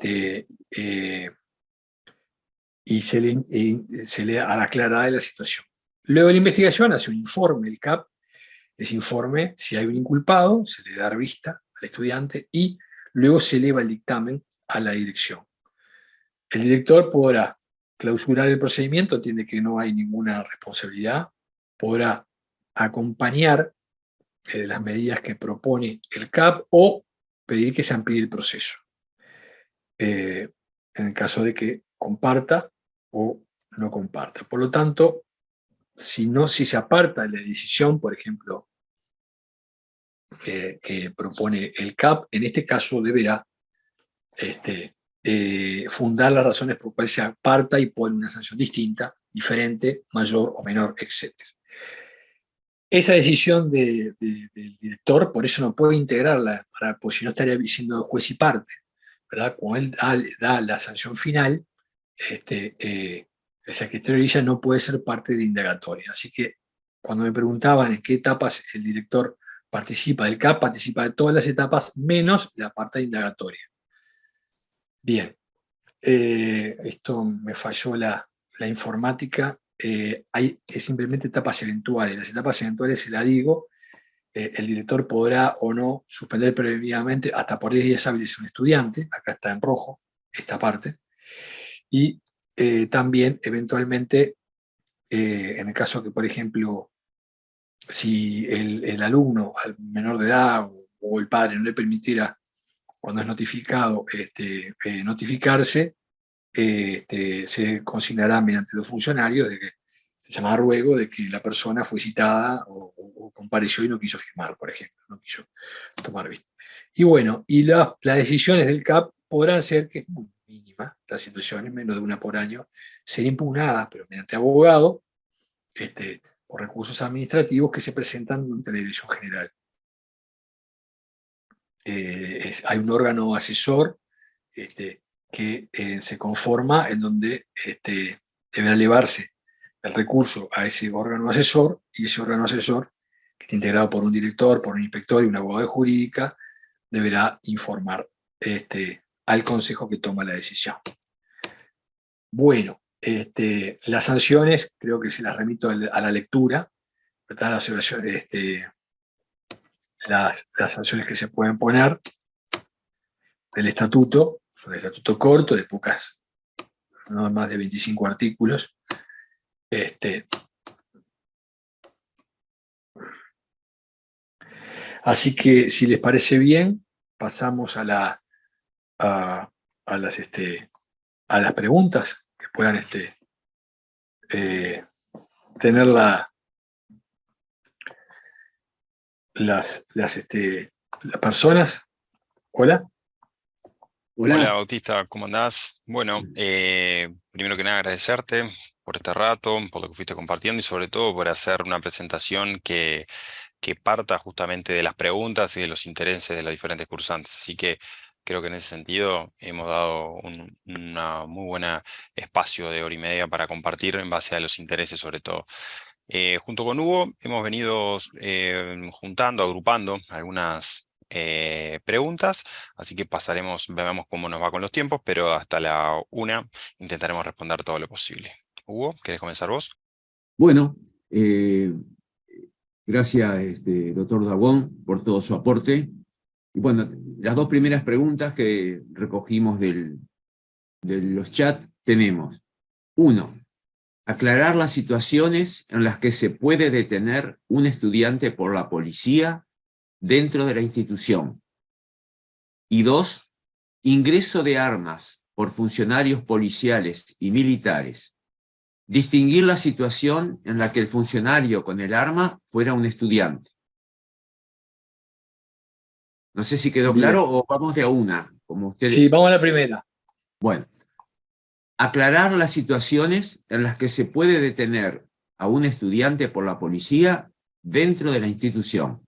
se le aclarará de la situación. Luego de la investigación hace un informe, el CAP, ese informe, si hay un inculpado, se le da vista al estudiante y luego se eleva el dictamen a la dirección. El director podrá clausurar el procedimiento, entiende que no hay ninguna responsabilidad, podrá acompañar las medidas que propone el CAP o pedir que se amplíe el proceso, en el caso de que comparta o no comparta. Por lo tanto, si se aparta de la decisión, por ejemplo, que propone el CAP, en este caso deberá fundar las razones por las cuales se aparta y pone una sanción distinta, diferente, mayor o menor, etc. Esa decisión del director, por eso no puede integrarla, porque si no estaría siendo juez y parte, ¿verdad? Cuando él da la sanción final, el secretario de Villa no puede ser parte de la indagatoria. Así que cuando me preguntaban en qué etapas el director participa del CAP, participa de todas las etapas, menos la parte indagatoria. Bien, esto me falló la informática. Hay simplemente etapas eventuales. Las etapas eventuales, se la digo, el director podrá o no suspender previamente hasta por 10 días hábiles a un estudiante, acá está en rojo, esta parte, y también eventualmente, en el caso que, por ejemplo, si el alumno, al menor de edad o el padre no le permitiera, cuando es notificado, notificarse, se consignará mediante los funcionarios de que se llama ruego de que la persona fue citada o compareció y no quiso firmar, por ejemplo, no quiso tomar vista. Y bueno, y las decisiones del CAP podrán ser, que es muy mínima, las situaciones, menos de una por año, ser impugnadas, pero mediante abogado, por recursos administrativos que se presentan ante la Dirección General. Hay un órgano asesor que se conforma, en donde debe elevarse el recurso a ese órgano asesor, y ese órgano asesor, que está integrado por un director, por un inspector y un abogado de jurídica, deberá informar al consejo que toma la decisión. Bueno, las sanciones creo que se las remito a la lectura, ¿verdad? Las sanciones que se pueden poner del estatuto, son un estatuto corto, de pocas, no más de 25 artículos. Así que, si les parece bien, pasamos a las preguntas que puedan tener las personas. Hola. Hola Bautista, ¿cómo andás? Bueno, primero que nada agradecerte por este rato, por lo que fuiste compartiendo y sobre todo por hacer una presentación que parta justamente de las preguntas y de los intereses de los diferentes cursantes. Así que creo que en ese sentido hemos dado una muy buena espacio de hora y media para compartir en base a los intereses sobre todo. Junto con Hugo hemos venido juntando, agrupando algunas preguntas, así que veamos cómo nos va con los tiempos, pero hasta la 1 intentaremos responder todo lo posible. Hugo, ¿querés comenzar vos? Bueno, gracias, doctor Dagón, por todo su aporte. Y bueno, las dos primeras preguntas que recogimos de los chats tenemos. 1. Aclarar las situaciones en las que se puede detener un estudiante por la policía dentro de la institución. Y 2. Ingreso de armas por funcionarios policiales y militares. Distinguir la situación en la que el funcionario con el arma fuera un estudiante. No sé si quedó claro o vamos de a una, como ustedes. Sí, vamos a la primera. Bueno, aclarar las situaciones en las que se puede detener a un estudiante por la policía dentro de la institución.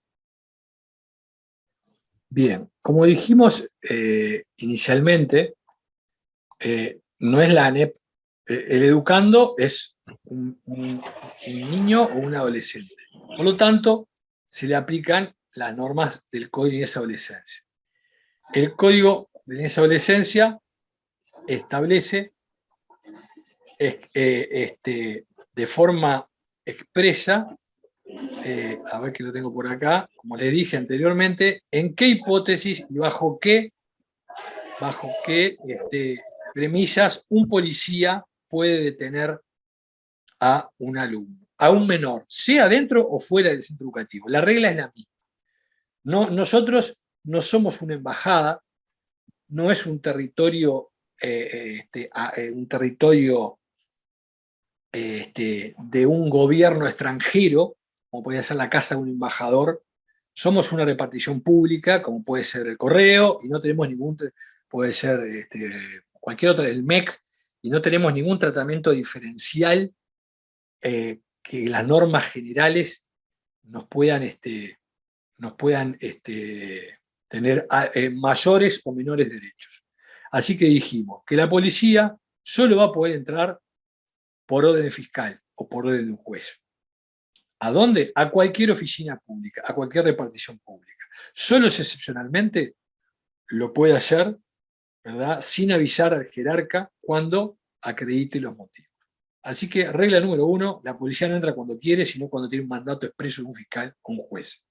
Bien, como dijimos inicialmente, no es la ANEP. El educando es un niño o un adolescente. Por lo tanto, se le aplican las normas del Código de Niñez y Adolescencia. El Código de Niñez y Adolescencia establece de forma expresa, a ver que lo tengo por acá, como les dije anteriormente, en qué hipótesis y bajo qué premisas un policía puede detener a un alumno, a un menor, sea dentro o fuera del centro educativo. La regla es la misma. No, nosotros no somos una embajada, no es un territorio, de un gobierno extranjero, como puede ser la casa de un embajador. Somos una repartición pública, como puede ser el correo, y no tenemos puede ser cualquier otra, el MEC, y no tenemos ningún tratamiento diferencial que las normas generales nos puedan tener mayores o menores derechos. Así que dijimos que la policía solo va a poder entrar por orden fiscal o por orden de un juez. ¿A dónde? A cualquier oficina pública, a cualquier repartición pública. Solo excepcionalmente lo puede hacer, ¿verdad?, sin avisar al jerarca cuando acredite los motivos. Así que regla número 1, la policía no entra cuando quiere, sino cuando tiene un mandato expreso de un fiscal o un juez,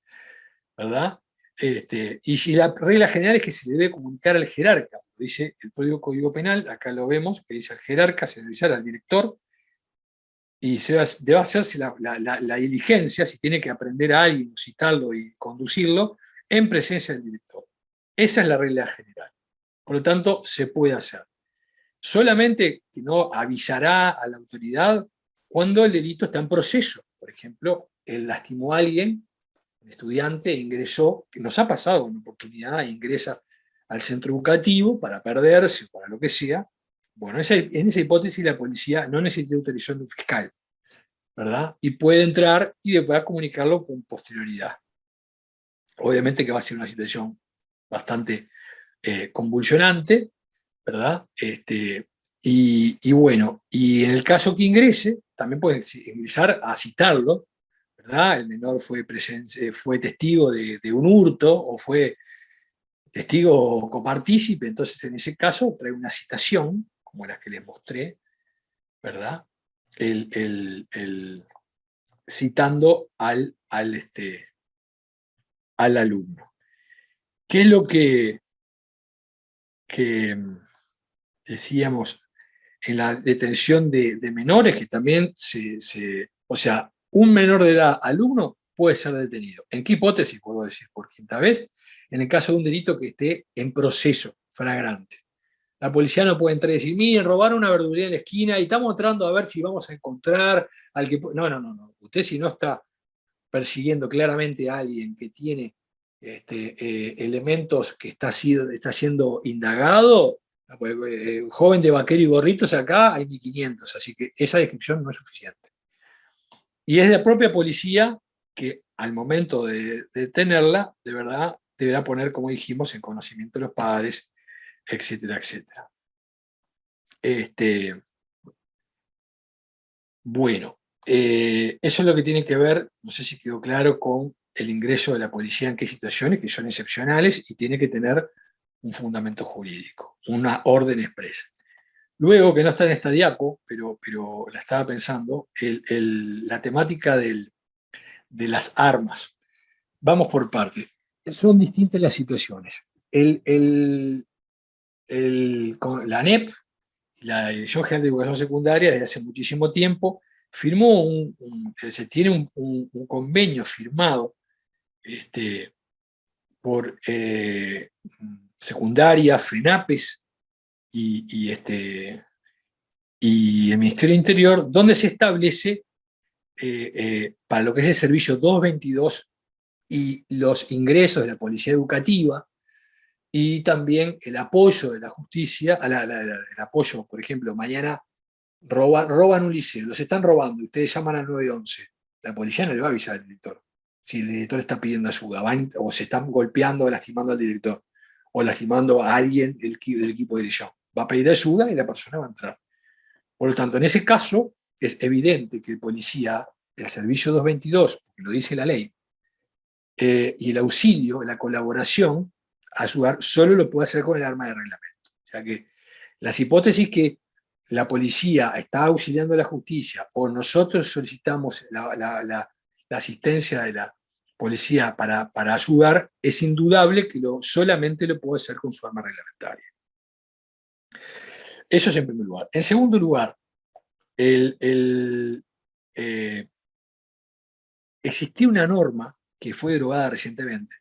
¿verdad? Y si la regla general es que se le debe comunicar al jerarca, lo dice el propio Código Penal, acá lo vemos, que dice al jerarca, se debe avisar al director, y debe hacerse la diligencia, si tiene que aprender a alguien, citarlo y conducirlo, en presencia del director. Esa es la regla general. Por lo tanto, se puede hacer. Solamente que no avisará a la autoridad cuando el delito está en proceso. Por ejemplo, él lastimó a alguien, un estudiante, ingresó, que nos ha pasado una oportunidad, ingresa al centro educativo para perderse, para lo que sea. Bueno, en esa hipótesis la policía no necesita autorización de un fiscal, ¿verdad? Y puede entrar y después comunicarlo con posterioridad. Obviamente que va a ser una situación bastante convulsionante, ¿verdad? Y bueno, y en el caso que ingrese, también puede ingresar a citarlo, ¿verdad? El menor fue testigo de un hurto o fue testigo copartícipe, entonces en ese caso trae una citación, como las que les mostré, ¿verdad? Citando al alumno. ¿Qué es lo que decíamos en la detención de menores? Que también o sea, un menor de edad alumno puede ser detenido. ¿En qué hipótesis? Puedo decir por quinta vez, en el caso de un delito que esté en proceso flagrante. La policía no puede entrar y decir, miren, robaron una verdulería en la esquina y estamos entrando a ver si vamos a encontrar al que... No. Usted, si no está persiguiendo claramente a alguien que tiene elementos que está siendo indagado, joven de vaquero y gorritos, acá hay 1500, así que esa descripción no es suficiente. Y es la propia policía que al momento de detenerla, de verdad, deberá poner, como dijimos, en conocimiento de los padres, etcétera, etcétera. Bueno, eso es lo que tiene que ver, no sé si quedó claro, con el ingreso de la policía en qué situaciones, que son excepcionales, y tiene que tener un fundamento jurídico, una orden expresa. Luego, que no está en esta diapo, pero la estaba pensando, la temática de las armas. Vamos por parte. Son distintas las situaciones. La ANEP, la Dirección General de Educación Secundaria, desde hace muchísimo tiempo, firmó se tiene un convenio firmado por secundaria, FENAPES y el Ministerio del Interior, donde se establece para lo que es el servicio 222 y los ingresos de la policía educativa, y también el apoyo de la justicia, el apoyo, por ejemplo, mañana roban un liceo, los están robando, ustedes llaman al 911, la policía no le va a avisar al director si el director está pidiendo ayuda, o se están golpeando o lastimando al director, o lastimando a alguien del equipo de dirección. Va a pedir ayuda y la persona va a entrar. Por lo tanto, en ese caso, es evidente que el policía, el servicio 222, porque lo dice la ley, y el auxilio, la colaboración, ayudar, solo lo puede hacer con el arma de reglamento. O sea que las hipótesis que la policía está auxiliando a la justicia o nosotros solicitamos la asistencia de la policía para ayudar, es indudable que solamente lo puede hacer con su arma reglamentaria. Eso es en primer lugar. En segundo lugar, existía una norma que fue derogada recientemente,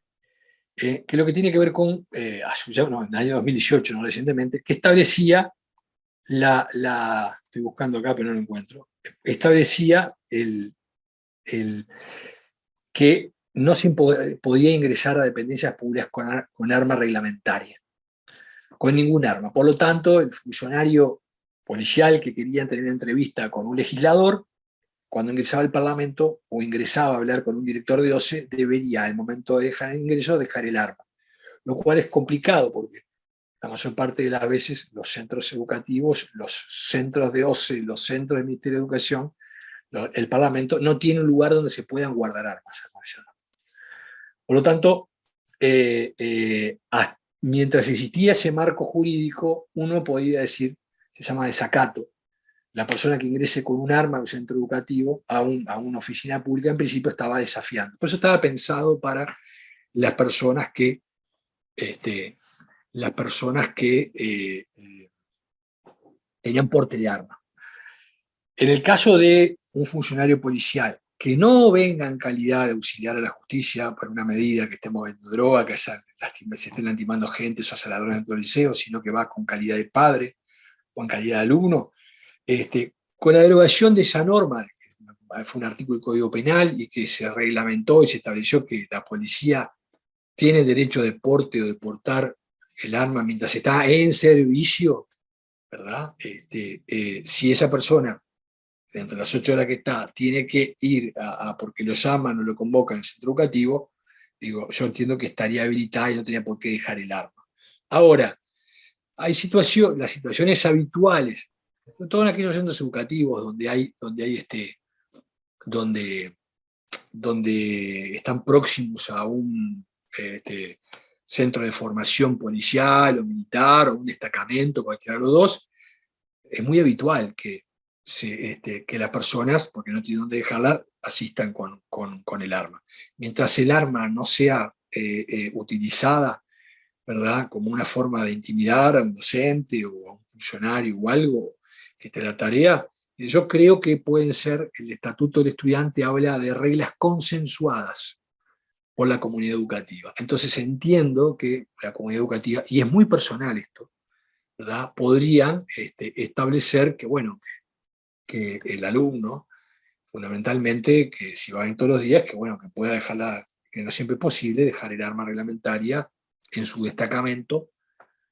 que lo que tiene que ver con, en el año 2018, no recientemente, que establecía estoy buscando acá pero no lo encuentro, establecía que no se podía ingresar a dependencias públicas con arma reglamentaria, con ningún arma. Por lo tanto, el funcionario policial que quería tener una entrevista con un legislador, cuando ingresaba al Parlamento o ingresaba a hablar con un director de OCE, debería, al momento de dejar el ingreso, dejar el arma. Lo cual es complicado porque la mayor parte de las veces los centros educativos, los centros de OCE, los centros del Ministerio de Educación, El Parlamento no tiene un lugar donde se puedan guardar armas. Por lo tanto, mientras existía ese marco jurídico, uno podía decir, se llama desacato, la persona que ingrese con un arma a un centro educativo, a una oficina pública, en principio estaba desafiando. Por eso estaba pensado para las personas que, tenían porte de arma. En el caso de un funcionario policial que no venga en calidad de auxiliar a la justicia por una medida que esté moviendo droga, que se estén lastimando gente, o sea, ladrones dentro del liceo, sino que va con calidad de padre o en calidad de alumno, con la derogación de esa norma, que fue un artículo del Código Penal y que se reglamentó y se estableció que la policía tiene derecho de porte o de portar el arma mientras está en servicio, ¿verdad? Si esa persona, dentro de las 8 horas que está, tiene que ir porque lo llaman o lo convocan en el centro educativo, digo, yo entiendo que estaría habilitada y no tenía por qué dejar el arma. Ahora, hay las situaciones habituales, sobre todo en aquellos centros educativos donde están próximos a un centro de formación policial o militar o un destacamento, cualquiera de los dos, es muy habitual que las personas, porque no tienen dónde dejarla, asistan con el arma. Mientras el arma no sea utilizada, ¿verdad?, como una forma de intimidar a un docente o a un funcionario o algo que esté en la tarea, yo creo que pueden ser, el Estatuto del Estudiante habla de reglas consensuadas por la comunidad educativa. Entonces entiendo que la comunidad educativa, y es muy personal esto, ¿verdad?, podrían establecer que, bueno, que el alumno, fundamentalmente, que si va a venir todos los días, que bueno, que pueda dejarla, que no siempre es posible, dejar el arma reglamentaria en su destacamento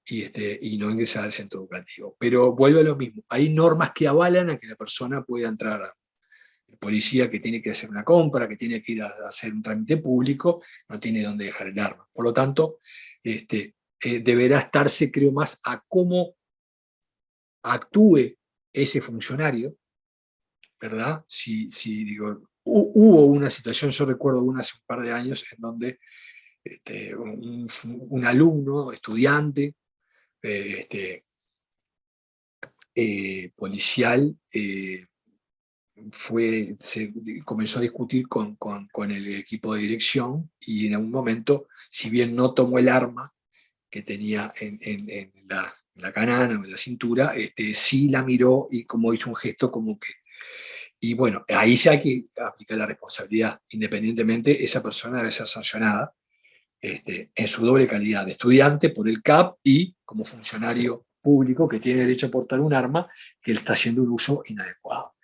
y no ingresar al centro educativo. Pero vuelve a lo mismo, hay normas que avalan a que la persona pueda entrar, el policía que tiene que hacer una compra, que tiene que ir a hacer un trámite público, no tiene dónde dejar el arma. Por lo tanto, deberá estarse, creo, más a cómo actúe ese funcionario, ¿verdad? Digo, hubo una situación, yo recuerdo una hace un par de años, en donde un alumno, estudiante, policial, se comenzó a discutir con el equipo de dirección y en algún momento, si bien no tomó el arma que tenía en la canana o en la cintura, sí la miró y como hizo un gesto como que... Y bueno, ahí sí hay que aplicar la responsabilidad. Independientemente, esa persona debe ser sancionada en su doble calidad de estudiante por el CAP y como funcionario público que tiene derecho a portar un arma que él está haciendo un uso inadecuado.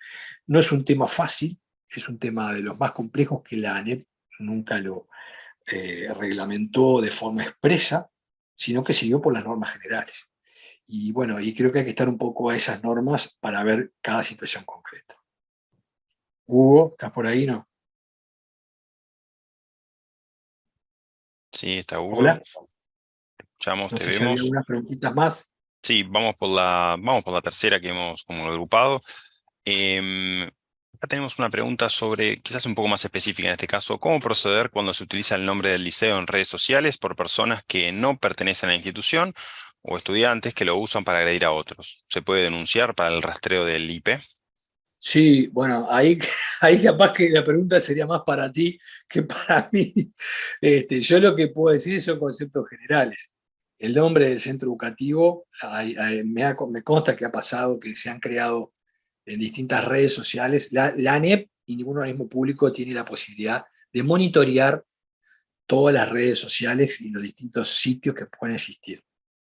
No es un tema fácil, es un tema de los más complejos que la ANEP nunca lo reglamentó de forma expresa, sino que siguió por las normas generales. Y bueno, y creo que hay que estar un poco a esas normas para ver cada situación concreta. Hugo, ¿estás por ahí, no? Sí, está Hugo. Hola. Escuchamos, No te sé si había vemos. algunas preguntitas más. Sí, vamos por la tercera que hemos como agrupado. Acá tenemos una pregunta sobre, quizás un poco más específica en este caso, ¿cómo proceder cuando se utiliza el nombre del liceo en redes sociales por personas que no pertenecen a la institución o estudiantes que lo usan para agredir a otros? ¿Se puede denunciar para el rastreo del IP? Sí, bueno, ahí capaz que la pregunta sería más para ti que para mí. Yo lo que puedo decir son conceptos generales. El nombre del centro educativo, me consta que ha pasado, que se han creado en distintas redes sociales. La ANEP y ningún organismo público tiene la posibilidad de monitorear todas las redes sociales y los distintos sitios que pueden existir,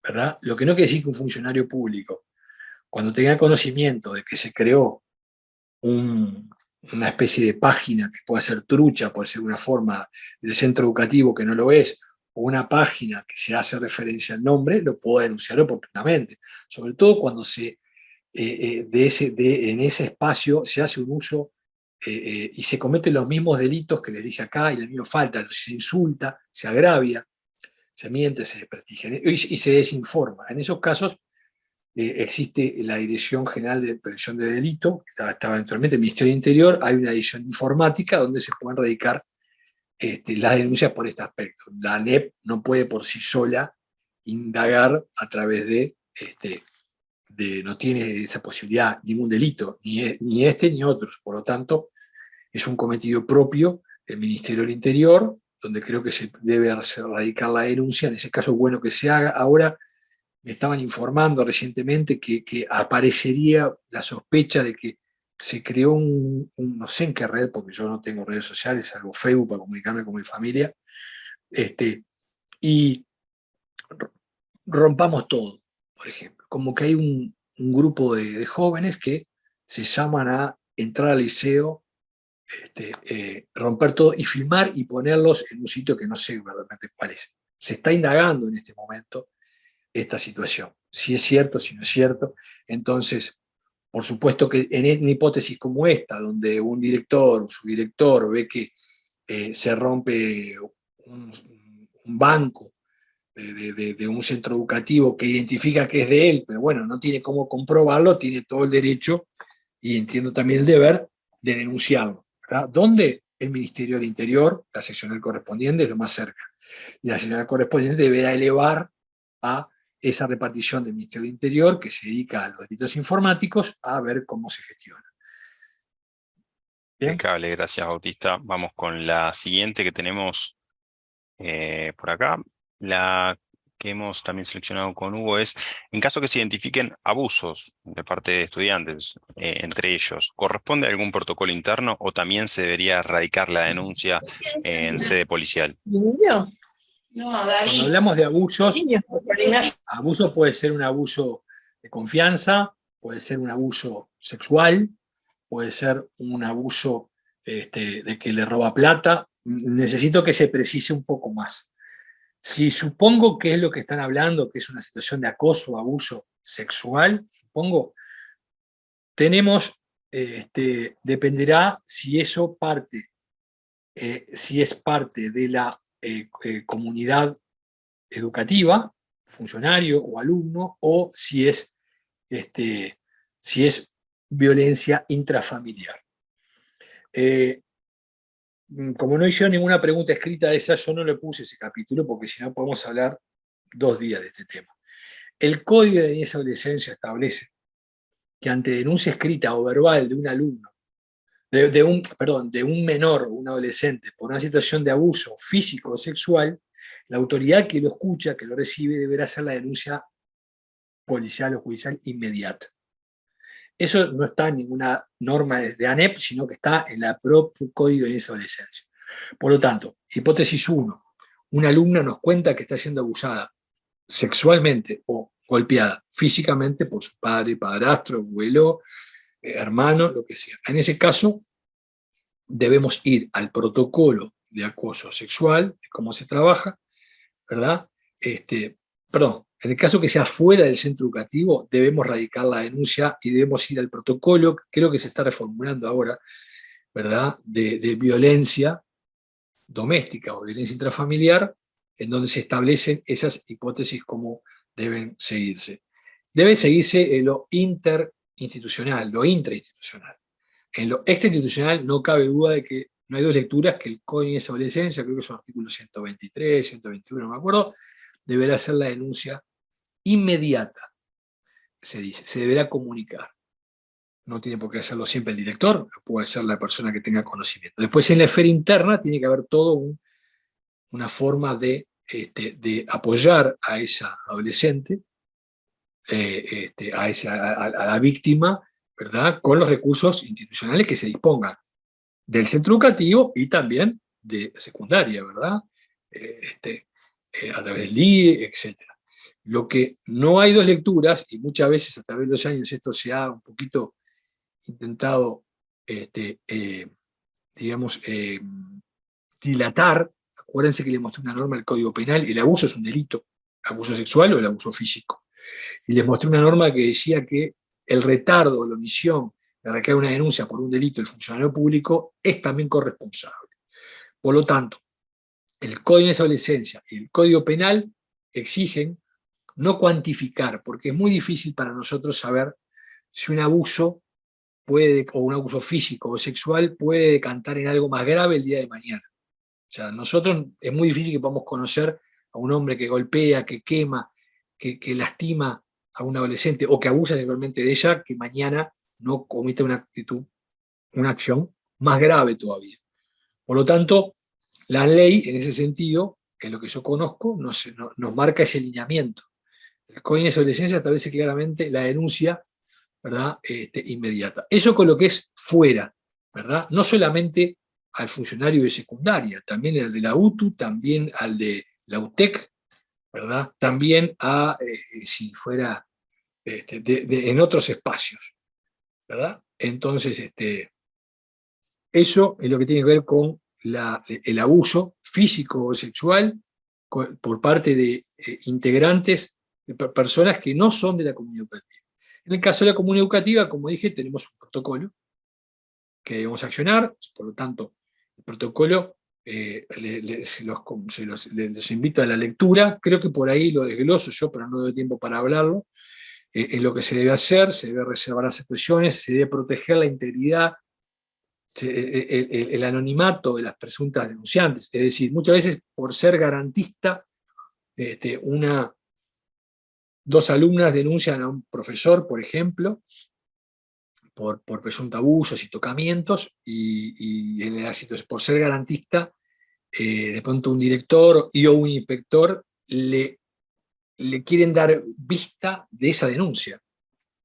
¿verdad? Lo que no quiere decir que un funcionario público, cuando tenga conocimiento de que se creó una especie de página que pueda ser trucha, puede ser una forma del centro educativo que no lo es, o una página que se hace referencia al nombre, lo puedo denunciar oportunamente. Sobre todo cuando en ese espacio se hace un uso y se cometen los mismos delitos que les dije acá y la misma falta, se insulta, se agravia, se miente, se desprestigia y se desinforma. En esos casos existe la Dirección General de Prevención de Delito, que estaba actualmente el Ministerio del Interior, hay una división informática donde se pueden radicar las denuncias por este aspecto. La ANEP no puede por sí sola indagar a través no tiene esa posibilidad ningún delito, ni este ni otros. Por lo tanto, es un cometido propio del Ministerio del Interior, donde creo que se debe radicar la denuncia. En ese caso, bueno que se haga. Ahora me estaban informando recientemente que aparecería la sospecha de que se creó no sé en qué red, porque yo no tengo redes sociales, salvo Facebook para comunicarme con mi familia, y rompamos todo, por ejemplo. Como que hay un grupo de jóvenes que se llaman a entrar al liceo, romper todo y filmar y ponerlos en un sitio que no sé verdaderamente cuál es. Se está indagando en este momento esta situación, si es cierto, si no es cierto. Entonces, por supuesto que en una hipótesis como esta, donde un director o su director ve que se rompe un banco de un centro educativo que identifica que es de él, pero bueno, no tiene cómo comprobarlo, tiene todo el derecho, y entiendo también el deber, de denunciarlo, ¿verdad? ¿Dónde? El Ministerio del Interior, la seccional correspondiente, es lo más cerca. Y la seccional correspondiente deberá elevar a esa repartición del Ministerio del Interior, que se dedica a los delitos informáticos, a ver cómo se gestiona. ¿Bien? Impecable, gracias Bautista. Vamos con la siguiente que tenemos por acá. La que hemos también seleccionado con Hugo es, en caso que se identifiquen abusos de parte de estudiantes, entre ellos, ¿corresponde algún protocolo interno o también se debería erradicar la denuncia en sede policial? Cuando hablamos de abusos, abuso puede ser un abuso de confianza, puede ser un abuso sexual, puede ser un abuso de que le roba plata. Necesito que se precise un poco más. Si supongo que es lo que están hablando, que es una situación de acoso o abuso sexual, supongo, dependerá si eso si es parte de la comunidad educativa, funcionario o alumno, o si es violencia intrafamiliar. Como no hicieron ninguna pregunta escrita de esa, yo no le puse ese capítulo, porque si no podemos hablar 2 días de este tema. El Código de Niñez y Adolescencia establece que ante denuncia escrita o verbal de un alumno, de un menor o un adolescente por una situación de abuso físico o sexual, la autoridad que lo escucha, que lo recibe, deberá hacer la denuncia policial o judicial inmediata. Eso no está en ninguna norma de ANEP, sino que está en el propio Código de Niñez y Adolescencia. Por lo tanto, hipótesis 1, una alumna nos cuenta que está siendo abusada sexualmente o golpeada físicamente por su padre, padrastro, abuelo, hermano, lo que sea. En ese caso, debemos ir al protocolo de acoso sexual, de cómo se trabaja, ¿verdad? En el caso que sea fuera del centro educativo, debemos radicar la denuncia y debemos ir al protocolo, creo que se está reformulando ahora, ¿verdad?, de violencia doméstica o violencia intrafamiliar, en donde se establecen esas hipótesis como deben seguirse. Debe seguirse lo interinstitucional, lo intrainstitucional. En lo extrainstitucional no cabe duda de que no hay dos lecturas, que el Código de Niñez y Adolescencia, creo que son artículos 123, 121, no me acuerdo, deberá hacer la denuncia inmediata, se dice, se deberá comunicar. No tiene por qué hacerlo siempre el director, lo puede hacer la persona que tenga conocimiento. Después en la esfera interna tiene que haber todo una forma de apoyar a esa adolescente, a la víctima, ¿verdad?, con los recursos institucionales que se dispongan del centro educativo y también de secundaria, ¿verdad?, a través del DIE, etc. Lo que no hay dos lecturas, y muchas veces a través de los años esto se ha un poquito intentado, dilatar. Acuérdense que les mostré una norma del Código Penal, el abuso es un delito, abuso sexual o el abuso físico. Y les mostré una norma que decía que el retardo o la omisión de recaer una denuncia por un delito del funcionario público es también corresponsable. Por lo tanto, el Código de Adolescencia y el Código Penal exigen no cuantificar, porque es muy difícil para nosotros saber si un abuso puede, o un abuso físico o sexual puede decantar en algo más grave el día de mañana. O sea, nosotros es muy difícil que podamos conocer a un hombre que golpea, que quema, que lastima a un adolescente o que abusa sexualmente de ella, que mañana no cometa una actitud, una acción más grave todavía. Por lo tanto, la ley, en ese sentido, que es lo que yo conozco, nos marca ese lineamiento. El Código de Adolescencia establece claramente la denuncia, ¿verdad? Inmediata. Eso con lo que es fuera, ¿verdad? No solamente al funcionario de secundaria, también al de la UTU, también al de la UTEC, ¿verdad? También a, si fuera en otros espacios, ¿verdad? Entonces, eso es lo que tiene que ver con el abuso físico o sexual por parte de integrantes, de personas que no son de la comunidad educativa. En el caso de la comunidad educativa, como dije, tenemos un protocolo que debemos accionar, por lo tanto, el protocolo les invito a la lectura, creo que por ahí lo desgloso yo, pero no doy tiempo para hablarlo. Es lo que se debe hacer, se debe reservar las expresiones, se debe proteger la integridad, el anonimato de las presuntas denunciantes. Es decir, muchas veces por ser garantista, dos alumnas denuncian a un profesor, por ejemplo, por presuntos abusos y tocamientos, y en la situación, por ser garantista, de pronto un director o un inspector le quieren dar vista de esa denuncia.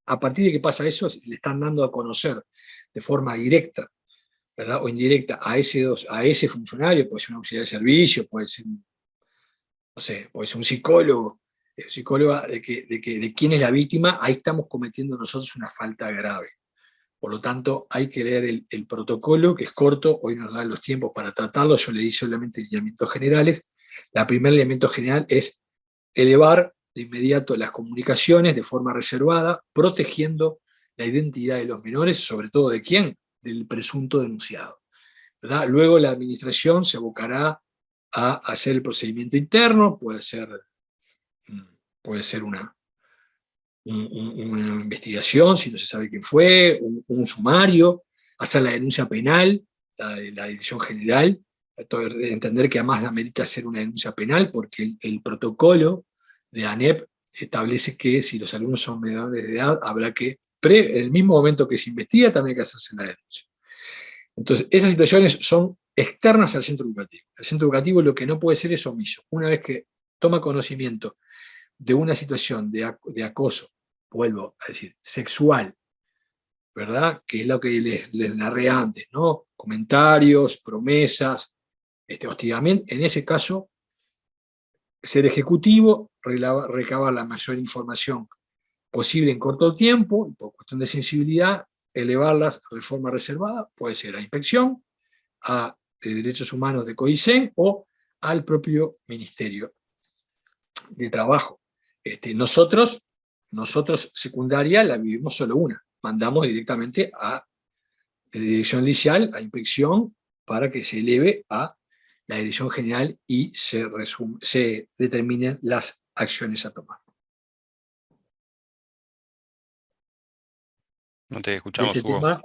A partir de que pasa eso, le están dando a conocer de forma directa, ¿verdad? O indirecta a ese funcionario, puede ser un auxiliar de servicio, puede ser, no sé, puede ser un psicólogo, psicóloga de quién es la víctima. Ahí estamos cometiendo nosotros una falta grave. Por lo tanto, hay que leer el protocolo, que es corto, hoy nos dan los tiempos para tratarlo, yo leí solamente lineamientos generales. La primer lineamiento general es elevar de inmediato las comunicaciones de forma reservada, protegiendo la identidad de los menores, sobre todo de quién, del presunto denunciado, ¿verdad? Luego la administración se abocará a hacer el procedimiento interno, puede ser una investigación, si no se sabe quién fue, un sumario, hacer la denuncia penal, la Dirección General, entender que además amerita hacer una denuncia penal, porque el protocolo de ANEP establece que si los alumnos son menores de edad, habrá que, en el mismo momento que se investiga, también hay que hacerse la denuncia. Entonces, esas situaciones son externas al centro educativo. El centro educativo lo que no puede ser es omiso. Una vez que toma conocimiento de una situación de acoso, vuelvo a decir, sexual, ¿verdad? Que es lo que les narré antes, ¿no? Comentarios, promesas, hostigamiento. En ese caso, ser ejecutivo, recabar la mayor información posible en corto tiempo, por cuestión de sensibilidad, elevarlas a reforma reservada, puede ser a inspección, a derechos humanos de CODICEN o al propio Ministerio de Trabajo. Nosotros secundaria la vivimos solo una, mandamos directamente a dirección inicial, a inspección, para que se eleve a la dirección general y se determinen las acciones a tomar. No te escuchamos, Hugo. Tema,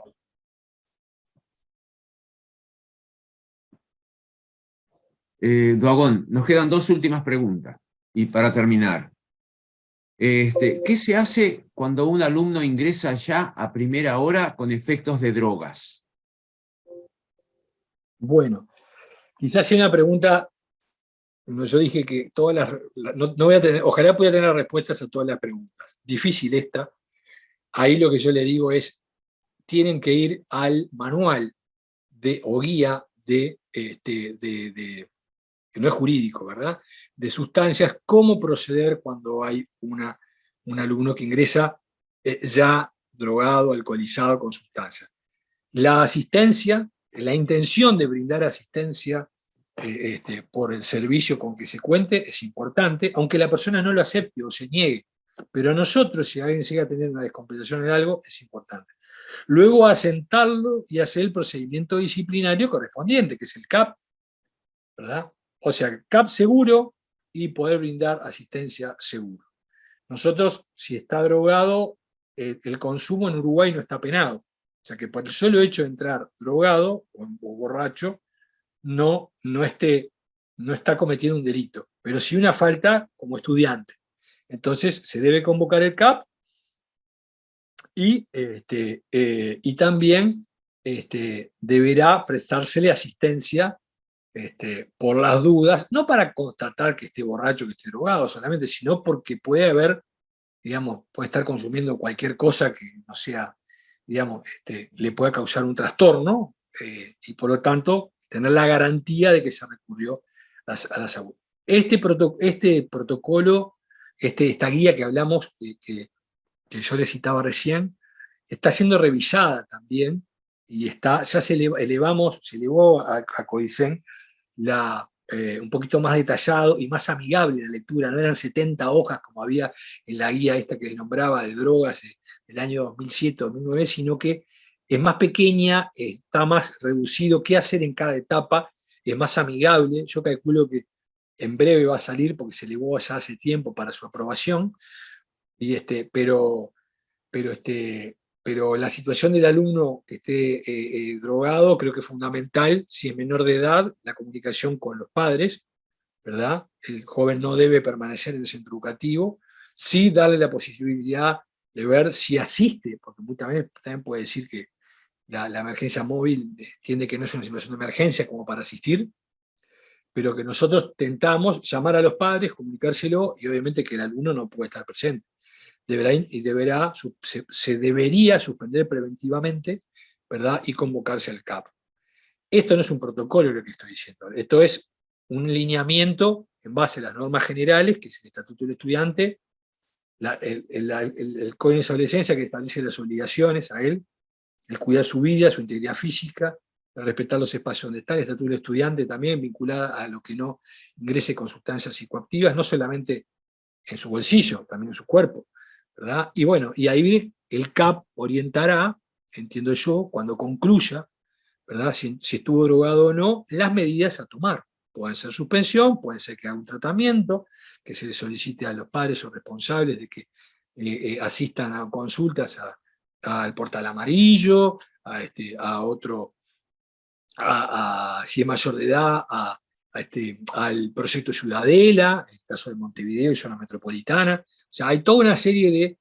Duagón, nos quedan dos últimas preguntas. Y para terminar, ¿qué se hace cuando un alumno ingresa ya a primera hora con efectos de drogas? Bueno, quizás sea una pregunta, yo dije que todas no voy a tener, ojalá pudiera tener respuestas a todas las preguntas. Difícil esta. Ahí lo que yo le digo es, tienen que ir al manual o guía que no es jurídico, ¿verdad? De sustancias, cómo proceder cuando hay un alumno que ingresa ya drogado, alcoholizado con sustancias. La asistencia, la intención de brindar asistencia por el servicio con que se cuente es importante, aunque la persona no lo acepte o se niegue. Pero nosotros, si alguien llega a tener una descompensación en algo, es importante. Luego asentarlo y hacer el procedimiento disciplinario correspondiente, que es el CAP, ¿verdad? O sea, CAP seguro y poder brindar asistencia seguro. nosotros, si está drogado, el consumo en Uruguay no está penado. O sea que por el solo hecho de entrar drogado o borracho, no está cometiendo un delito, pero sí una falta como estudiante. Entonces se debe convocar el CAP y también deberá prestársele asistencia por las dudas, no para constatar que esté borracho, que esté drogado solamente, sino porque puede haber, digamos, puede estar consumiendo cualquier cosa que no sea, digamos, le pueda causar un trastorno y por lo tanto tener la garantía de que se recurrió a la salud. Este protocolo, esta guía que hablamos, que yo le citaba recién, está siendo revisada también y ya se elevó a Codicen un poquito más detallado y más amigable la lectura. No eran 70 hojas como había en la guía esta que les nombraba de drogas del año 2007 o 2009, sino que es más pequeña, está más reducido qué hacer en cada etapa, es más amigable. Yo calculo que en breve va a salir porque se elevó ya hace tiempo para su aprobación, pero pero, pero la situación del alumno que esté drogado creo que es fundamental, si es menor de edad, la comunicación con los padres, ¿verdad? El joven no debe permanecer en el centro educativo, sí darle la posibilidad de ver si asiste, porque también puede decir que la emergencia móvil entiende que no es una situación de emergencia como para asistir, pero que nosotros tentamos llamar a los padres, comunicárselo, y obviamente que el alumno no puede estar presente. Se debería suspender preventivamente, ¿verdad? Y convocarse al CAP. Esto no es un protocolo lo que estoy diciendo, esto es un lineamiento en base a las normas generales, que es el Estatuto del Estudiante, el Código de Adolescencia que establece las obligaciones a él, el cuidar su vida, su integridad física, el respetar los espacios donde está, el Estatuto del Estudiante también vinculada a lo que no ingrese con sustancias psicoactivas, no solamente en su bolsillo, también en su cuerpo, ¿verdad? Y bueno, y ahí el CAP orientará, entiendo yo, cuando concluya, ¿verdad? Si estuvo drogado o no, las medidas a tomar. Pueden ser suspensión, puede ser que haga un tratamiento, que se le solicite a los padres o responsables de que asistan a consultas al portal amarillo, a otro, si es mayor de edad, al proyecto Ciudadela, en el caso de Montevideo y zona metropolitana. O sea, hay toda una serie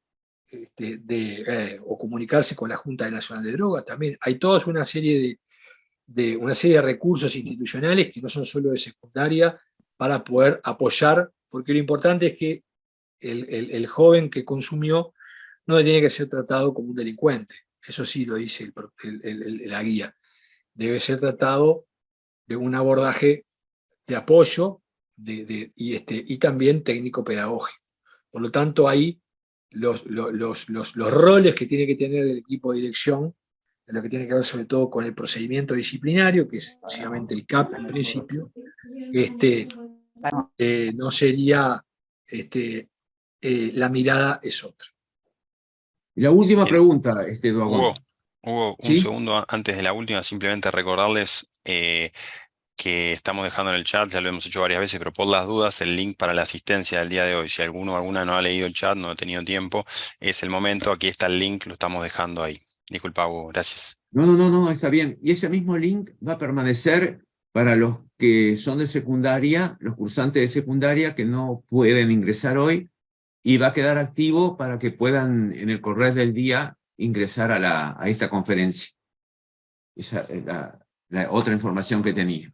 o comunicarse con la Junta Nacional de Drogas también. Hay toda una serie de recursos institucionales que no son solo de secundaria para poder apoyar, porque lo importante es que el joven que consumió no tiene que ser tratado como un delincuente. Eso sí lo dice la guía. Debe ser tratado de un abordaje de apoyo y también técnico-pedagógico. Por lo tanto, ahí los roles que tiene que tener el equipo de dirección, en lo que tiene que ver sobre todo con el procedimiento disciplinario, que es exclusivamente el CAP en principio, no sería, la mirada es otra. Y la última Bien. pregunta, Duagón. Hugo, un ¿Sí? segundo antes de la última, simplemente recordarles que estamos dejando en el chat, ya lo hemos hecho varias veces, pero por las dudas, el link para la asistencia del día de hoy. Si alguno o alguna no ha leído el chat, no ha tenido tiempo, es el momento, aquí está el link, lo estamos dejando ahí. Disculpa, Hugo, gracias. No, está bien. Y ese mismo link va a permanecer para los que son de secundaria, los cursantes de secundaria que no pueden ingresar hoy, y va a quedar activo para que puedan en el correr del día ingresar a esta conferencia. Esa es la otra información que tenía.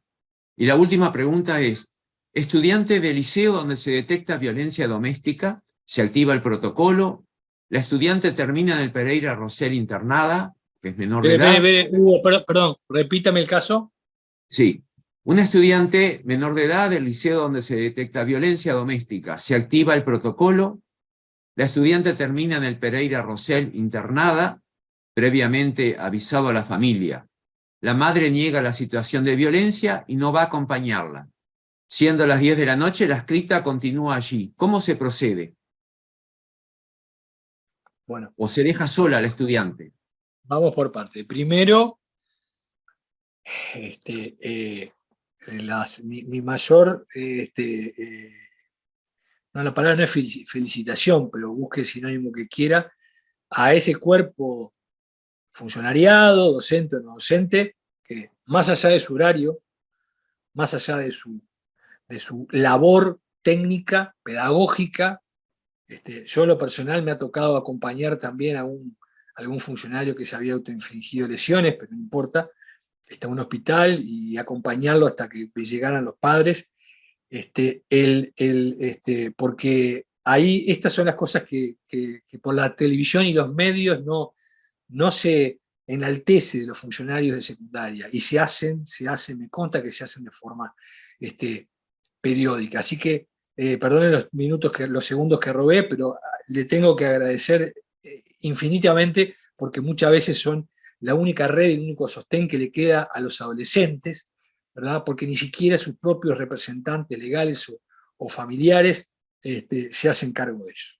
Y la última pregunta es, estudiante de liceo donde se detecta violencia doméstica, se activa el protocolo, la estudiante termina en el Pereira Rosell internada, que es menor de edad. Hugo, perdón, repítame el caso. Sí, una estudiante menor de edad del liceo donde se detecta violencia doméstica, se activa el protocolo, la estudiante termina en el Pereira Rosell internada, previamente avisado a la familia. La madre niega la situación de violencia y no va a acompañarla. Siendo las 10 de la noche, la escrita continúa allí. ¿Cómo se procede? Bueno, ¿O se deja sola al estudiante? vamos por parte. Primero, mi mayor no, la palabra no es felicitación, pero busque el sinónimo que quiera, a ese cuerpo funcionariado, docente o no docente, que más allá de su horario, más allá de su labor técnica, pedagógica, yo en lo personal me ha tocado acompañar también a algún funcionario que se había autoinfligido lesiones, pero no importa, está en un hospital y acompañarlo hasta que llegaran los padres, porque ahí estas son las cosas que por la televisión y los medios no se enaltece de los funcionarios de secundaria, y se hacen, me consta que se hacen de forma periódica. Así que, perdonen los segundos que robé, pero le tengo que agradecer infinitamente, porque muchas veces son la única red y el único sostén que le queda a los adolescentes, ¿verdad? Porque ni siquiera sus propios representantes legales o familiares se hacen cargo de eso.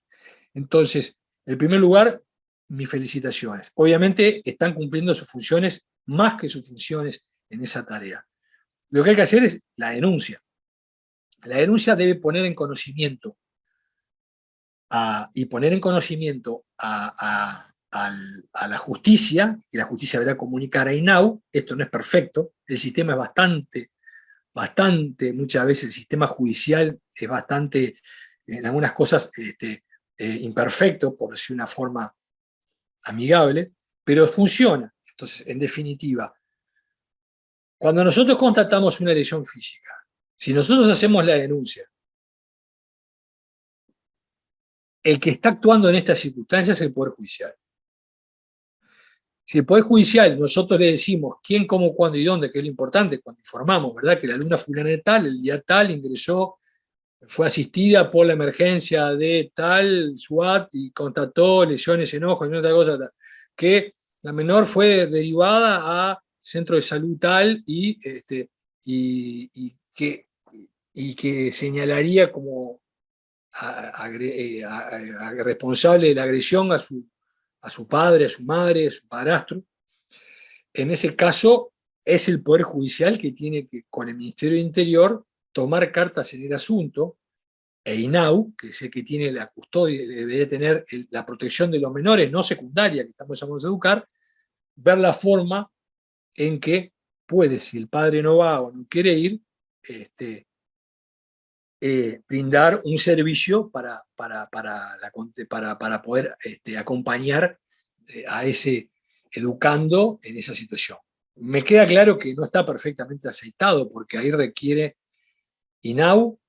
Entonces, en primer lugar, mis felicitaciones. Obviamente están cumpliendo sus funciones más que sus funciones en esa tarea. Lo que hay que hacer es la denuncia. La denuncia debe poner en conocimiento a la justicia, y la justicia deberá comunicar a INAU. Esto no es perfecto, el sistema es bastante, muchas veces el sistema judicial es bastante, en algunas cosas, imperfecto, por decir una forma amigable, pero funciona. Entonces, en definitiva, cuando nosotros constatamos una lesión física, si nosotros hacemos la denuncia, el que está actuando en estas circunstancias es el Poder Judicial. Si el Poder Judicial, nosotros le decimos quién, cómo, cuándo y dónde, que es lo importante, cuando informamos, ¿verdad?, que la alumna fulana de tal, el día tal, ingresó, fue asistida por la emergencia de tal SWAT y constató lesiones, enojos y otra cosa, que la menor fue derivada a centro de salud tal y que señalaría como responsable de la agresión a su padre, a su madre, a su padrastro. En ese caso, es el Poder Judicial que tiene que, con el Ministerio de Interior, tomar cartas en el asunto, e INAU, que es el que tiene la custodia, debe tener la protección de los menores, no secundaria, que estamos llamados a educar, ver la forma en que puede, si el padre no va o no quiere ir, brindar un servicio para poder acompañar a ese educando en esa situación. Me queda claro que no está perfectamente aceitado, porque ahí requiere INAU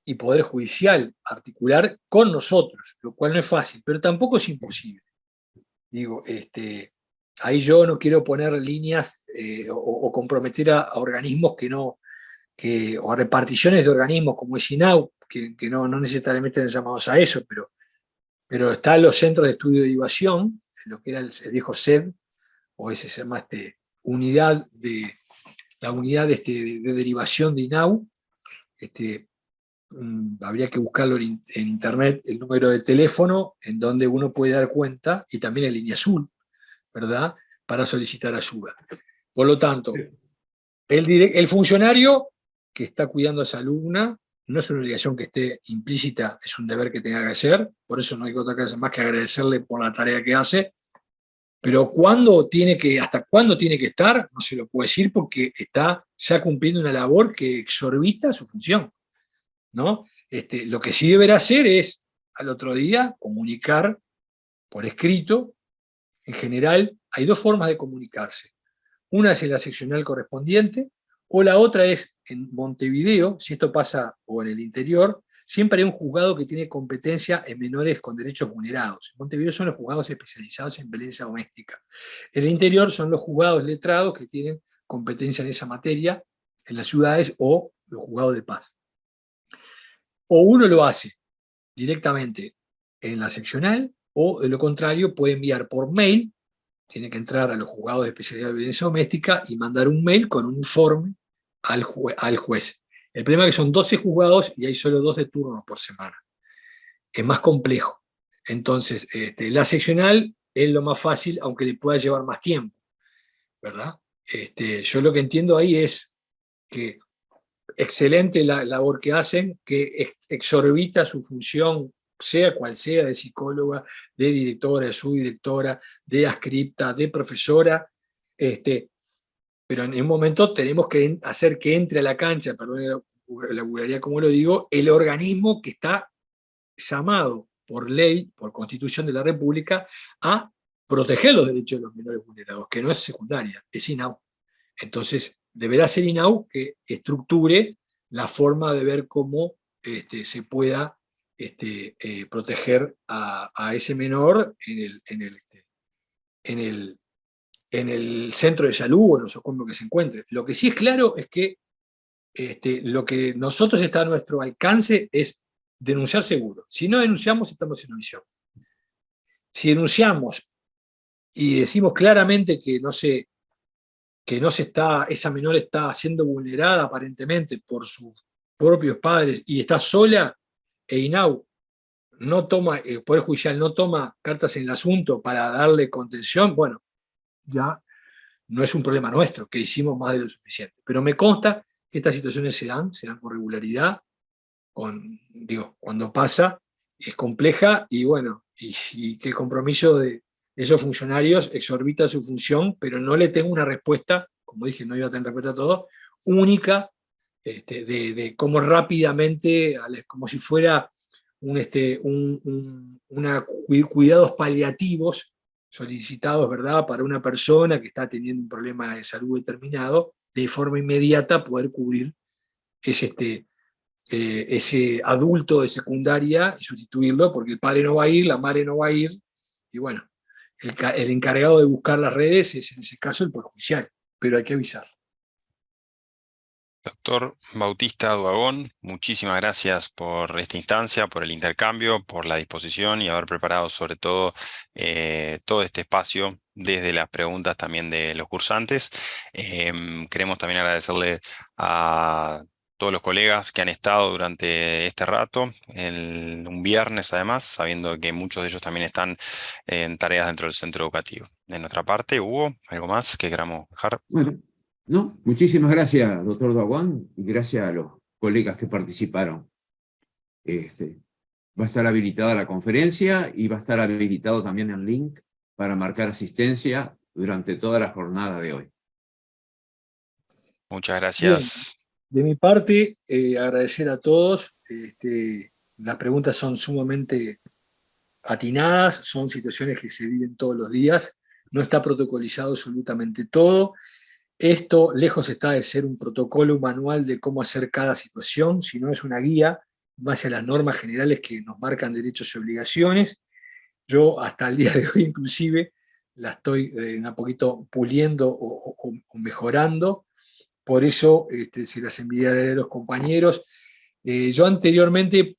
y Poder Judicial articular con nosotros, lo cual no es fácil, pero tampoco es imposible. Digo, ahí yo no quiero poner líneas o comprometer a organismos o a reparticiones de organismos como es INAU, que no necesariamente están llamados a eso, pero están los centros de estudio de derivación, lo que era el viejo SED, o ese se llama la unidad de derivación de INAU. Habría que buscarlo en internet, el número de teléfono en donde uno puede dar cuenta, y también en línea azul, ¿verdad?, para solicitar ayuda. Por lo tanto, el funcionario que está cuidando a esa alumna no es una obligación que esté implícita, es un deber que tenga que hacer, por eso no hay otra cosa más que agradecerle por la tarea que hace, pero hasta cuándo tiene que estar, no se lo puede decir, porque está ya cumpliendo una labor que exorbita su función, ¿no? Lo que sí deberá hacer es, al otro día, comunicar por escrito. En general, hay dos formas de comunicarse. Una es en la seccional correspondiente, o la otra es en Montevideo, si esto pasa, o en el interior, siempre hay un juzgado que tiene competencia en menores con derechos vulnerados. En Montevideo son los juzgados especializados en violencia doméstica. En el interior son los juzgados letrados que tienen competencia en esa materia, en las ciudades, o los juzgados de paz. O uno lo hace directamente en la seccional, o de lo contrario puede enviar por mail, tiene que entrar a los juzgados de especialidad de violencia doméstica y mandar un mail con un informe al juez. El problema es que son 12 juzgados y hay solo 2 de turno por semana. Es más complejo. Entonces, la seccional es lo más fácil, aunque le pueda llevar más tiempo, ¿verdad? Yo lo que entiendo ahí es que excelente la labor que hacen, que exorbita su función, sea cual sea, de psicóloga, de directora, de subdirectora, de adscripta, de profesora, pero en un momento tenemos que hacer que entre a la cancha, perdón la vulgaridad como lo digo, el organismo que está llamado por ley, por Constitución de la República, a proteger los derechos de los menores vulnerados, que no es secundaria, es INAU. Entonces, deberá ser INAU que estructure la forma de ver cómo se pueda proteger a ese menor en el centro de salud o en los socorros que se encuentre. Lo que sí es claro es que lo que nosotros está a nuestro alcance es denunciar seguro. Si no denunciamos, estamos en omisión. Si denunciamos y decimos claramente que esa menor está siendo vulnerada aparentemente por sus propios padres y está sola, e INAU no toma, el Poder Judicial no toma cartas en el asunto para darle contención, bueno, ya no es un problema nuestro, que hicimos más de lo suficiente. Pero me consta que estas situaciones se dan con regularidad, cuando pasa, es compleja y bueno, y que el compromiso de esos funcionarios exorbita su función, pero no le tengo una respuesta, como dije, no iba a tener respuesta a todo, única, de cómo rápidamente, como si fuera cuidados paliativos solicitados, ¿verdad?, para una persona que está teniendo un problema de salud determinado, de forma inmediata poder cubrir ese adulto de secundaria y sustituirlo, porque el padre no va a ir, la madre no va a ir, y bueno, el encargado de buscar las redes es en ese caso el Poder Judicial, pero hay que avisar. Doctor Bautista Duagón, muchísimas gracias por esta instancia, por el intercambio, por la disposición y haber preparado sobre todo todo este espacio desde las preguntas también de los cursantes. Queremos también agradecerle a todos los colegas que han estado durante este rato, un viernes además, sabiendo que muchos de ellos también están en tareas dentro del centro educativo. De nuestra parte, Hugo, ¿algo más que queramos dejar? Bueno, no, muchísimas gracias, doctor Daguán, y gracias a los colegas que participaron. Va a estar habilitada la conferencia y va a estar habilitado también el link para marcar asistencia durante toda la jornada de hoy. Muchas gracias. Bien, de mi parte, agradecer a todos. Las preguntas son sumamente atinadas, son situaciones que se viven todos los días, no está protocolizado absolutamente todo. Esto lejos está de ser un protocolo manual de cómo hacer cada situación, sino es una guía en base a las normas generales que nos marcan derechos y obligaciones. Yo hasta el día de hoy inclusive la estoy un poquito puliendo o mejorando, por eso se las enviaré a los compañeros. Yo anteriormente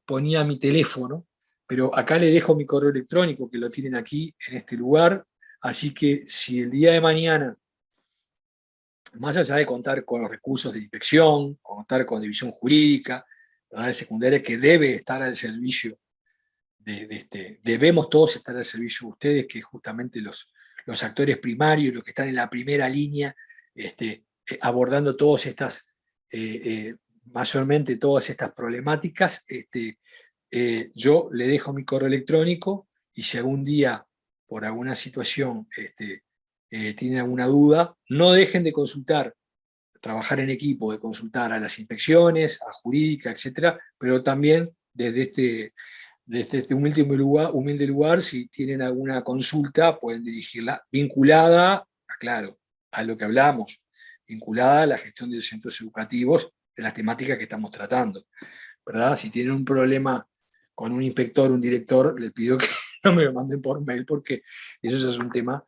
ponía mi teléfono, pero acá le dejo mi correo electrónico, que lo tienen aquí en este lugar, así que si el día de mañana, más allá de contar con los recursos de inspección, contar con división jurídica, la secundaria que debe estar al servicio debemos todos estar al servicio de ustedes, que justamente los actores primarios, los que están en la primera línea, abordando todas estas, mayormente todas estas problemáticas. Yo le dejo mi correo electrónico y si algún día, por alguna situación, tienen alguna duda, no dejen de consultar, trabajar en equipo, de consultar a las inspecciones, a jurídica, etcétera, pero también desde este humilde lugar, si tienen alguna consulta, pueden dirigirla vinculada, claro, a lo que hablamos, vinculada a la gestión de centros educativos, de las temáticas que estamos tratando, ¿verdad? Si tienen un problema con un inspector, un director, les pido que no me lo manden por mail, porque eso ya es un tema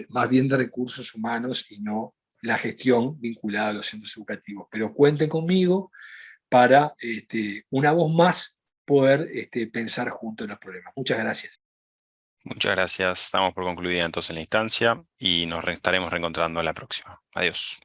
más bien de recursos humanos y no la gestión vinculada a los centros educativos. Pero cuenten conmigo para una voz más poder pensar juntos en los problemas. Muchas gracias. Muchas gracias. Estamos por concluida entonces la instancia y nos estaremos reencontrando en la próxima. Adiós.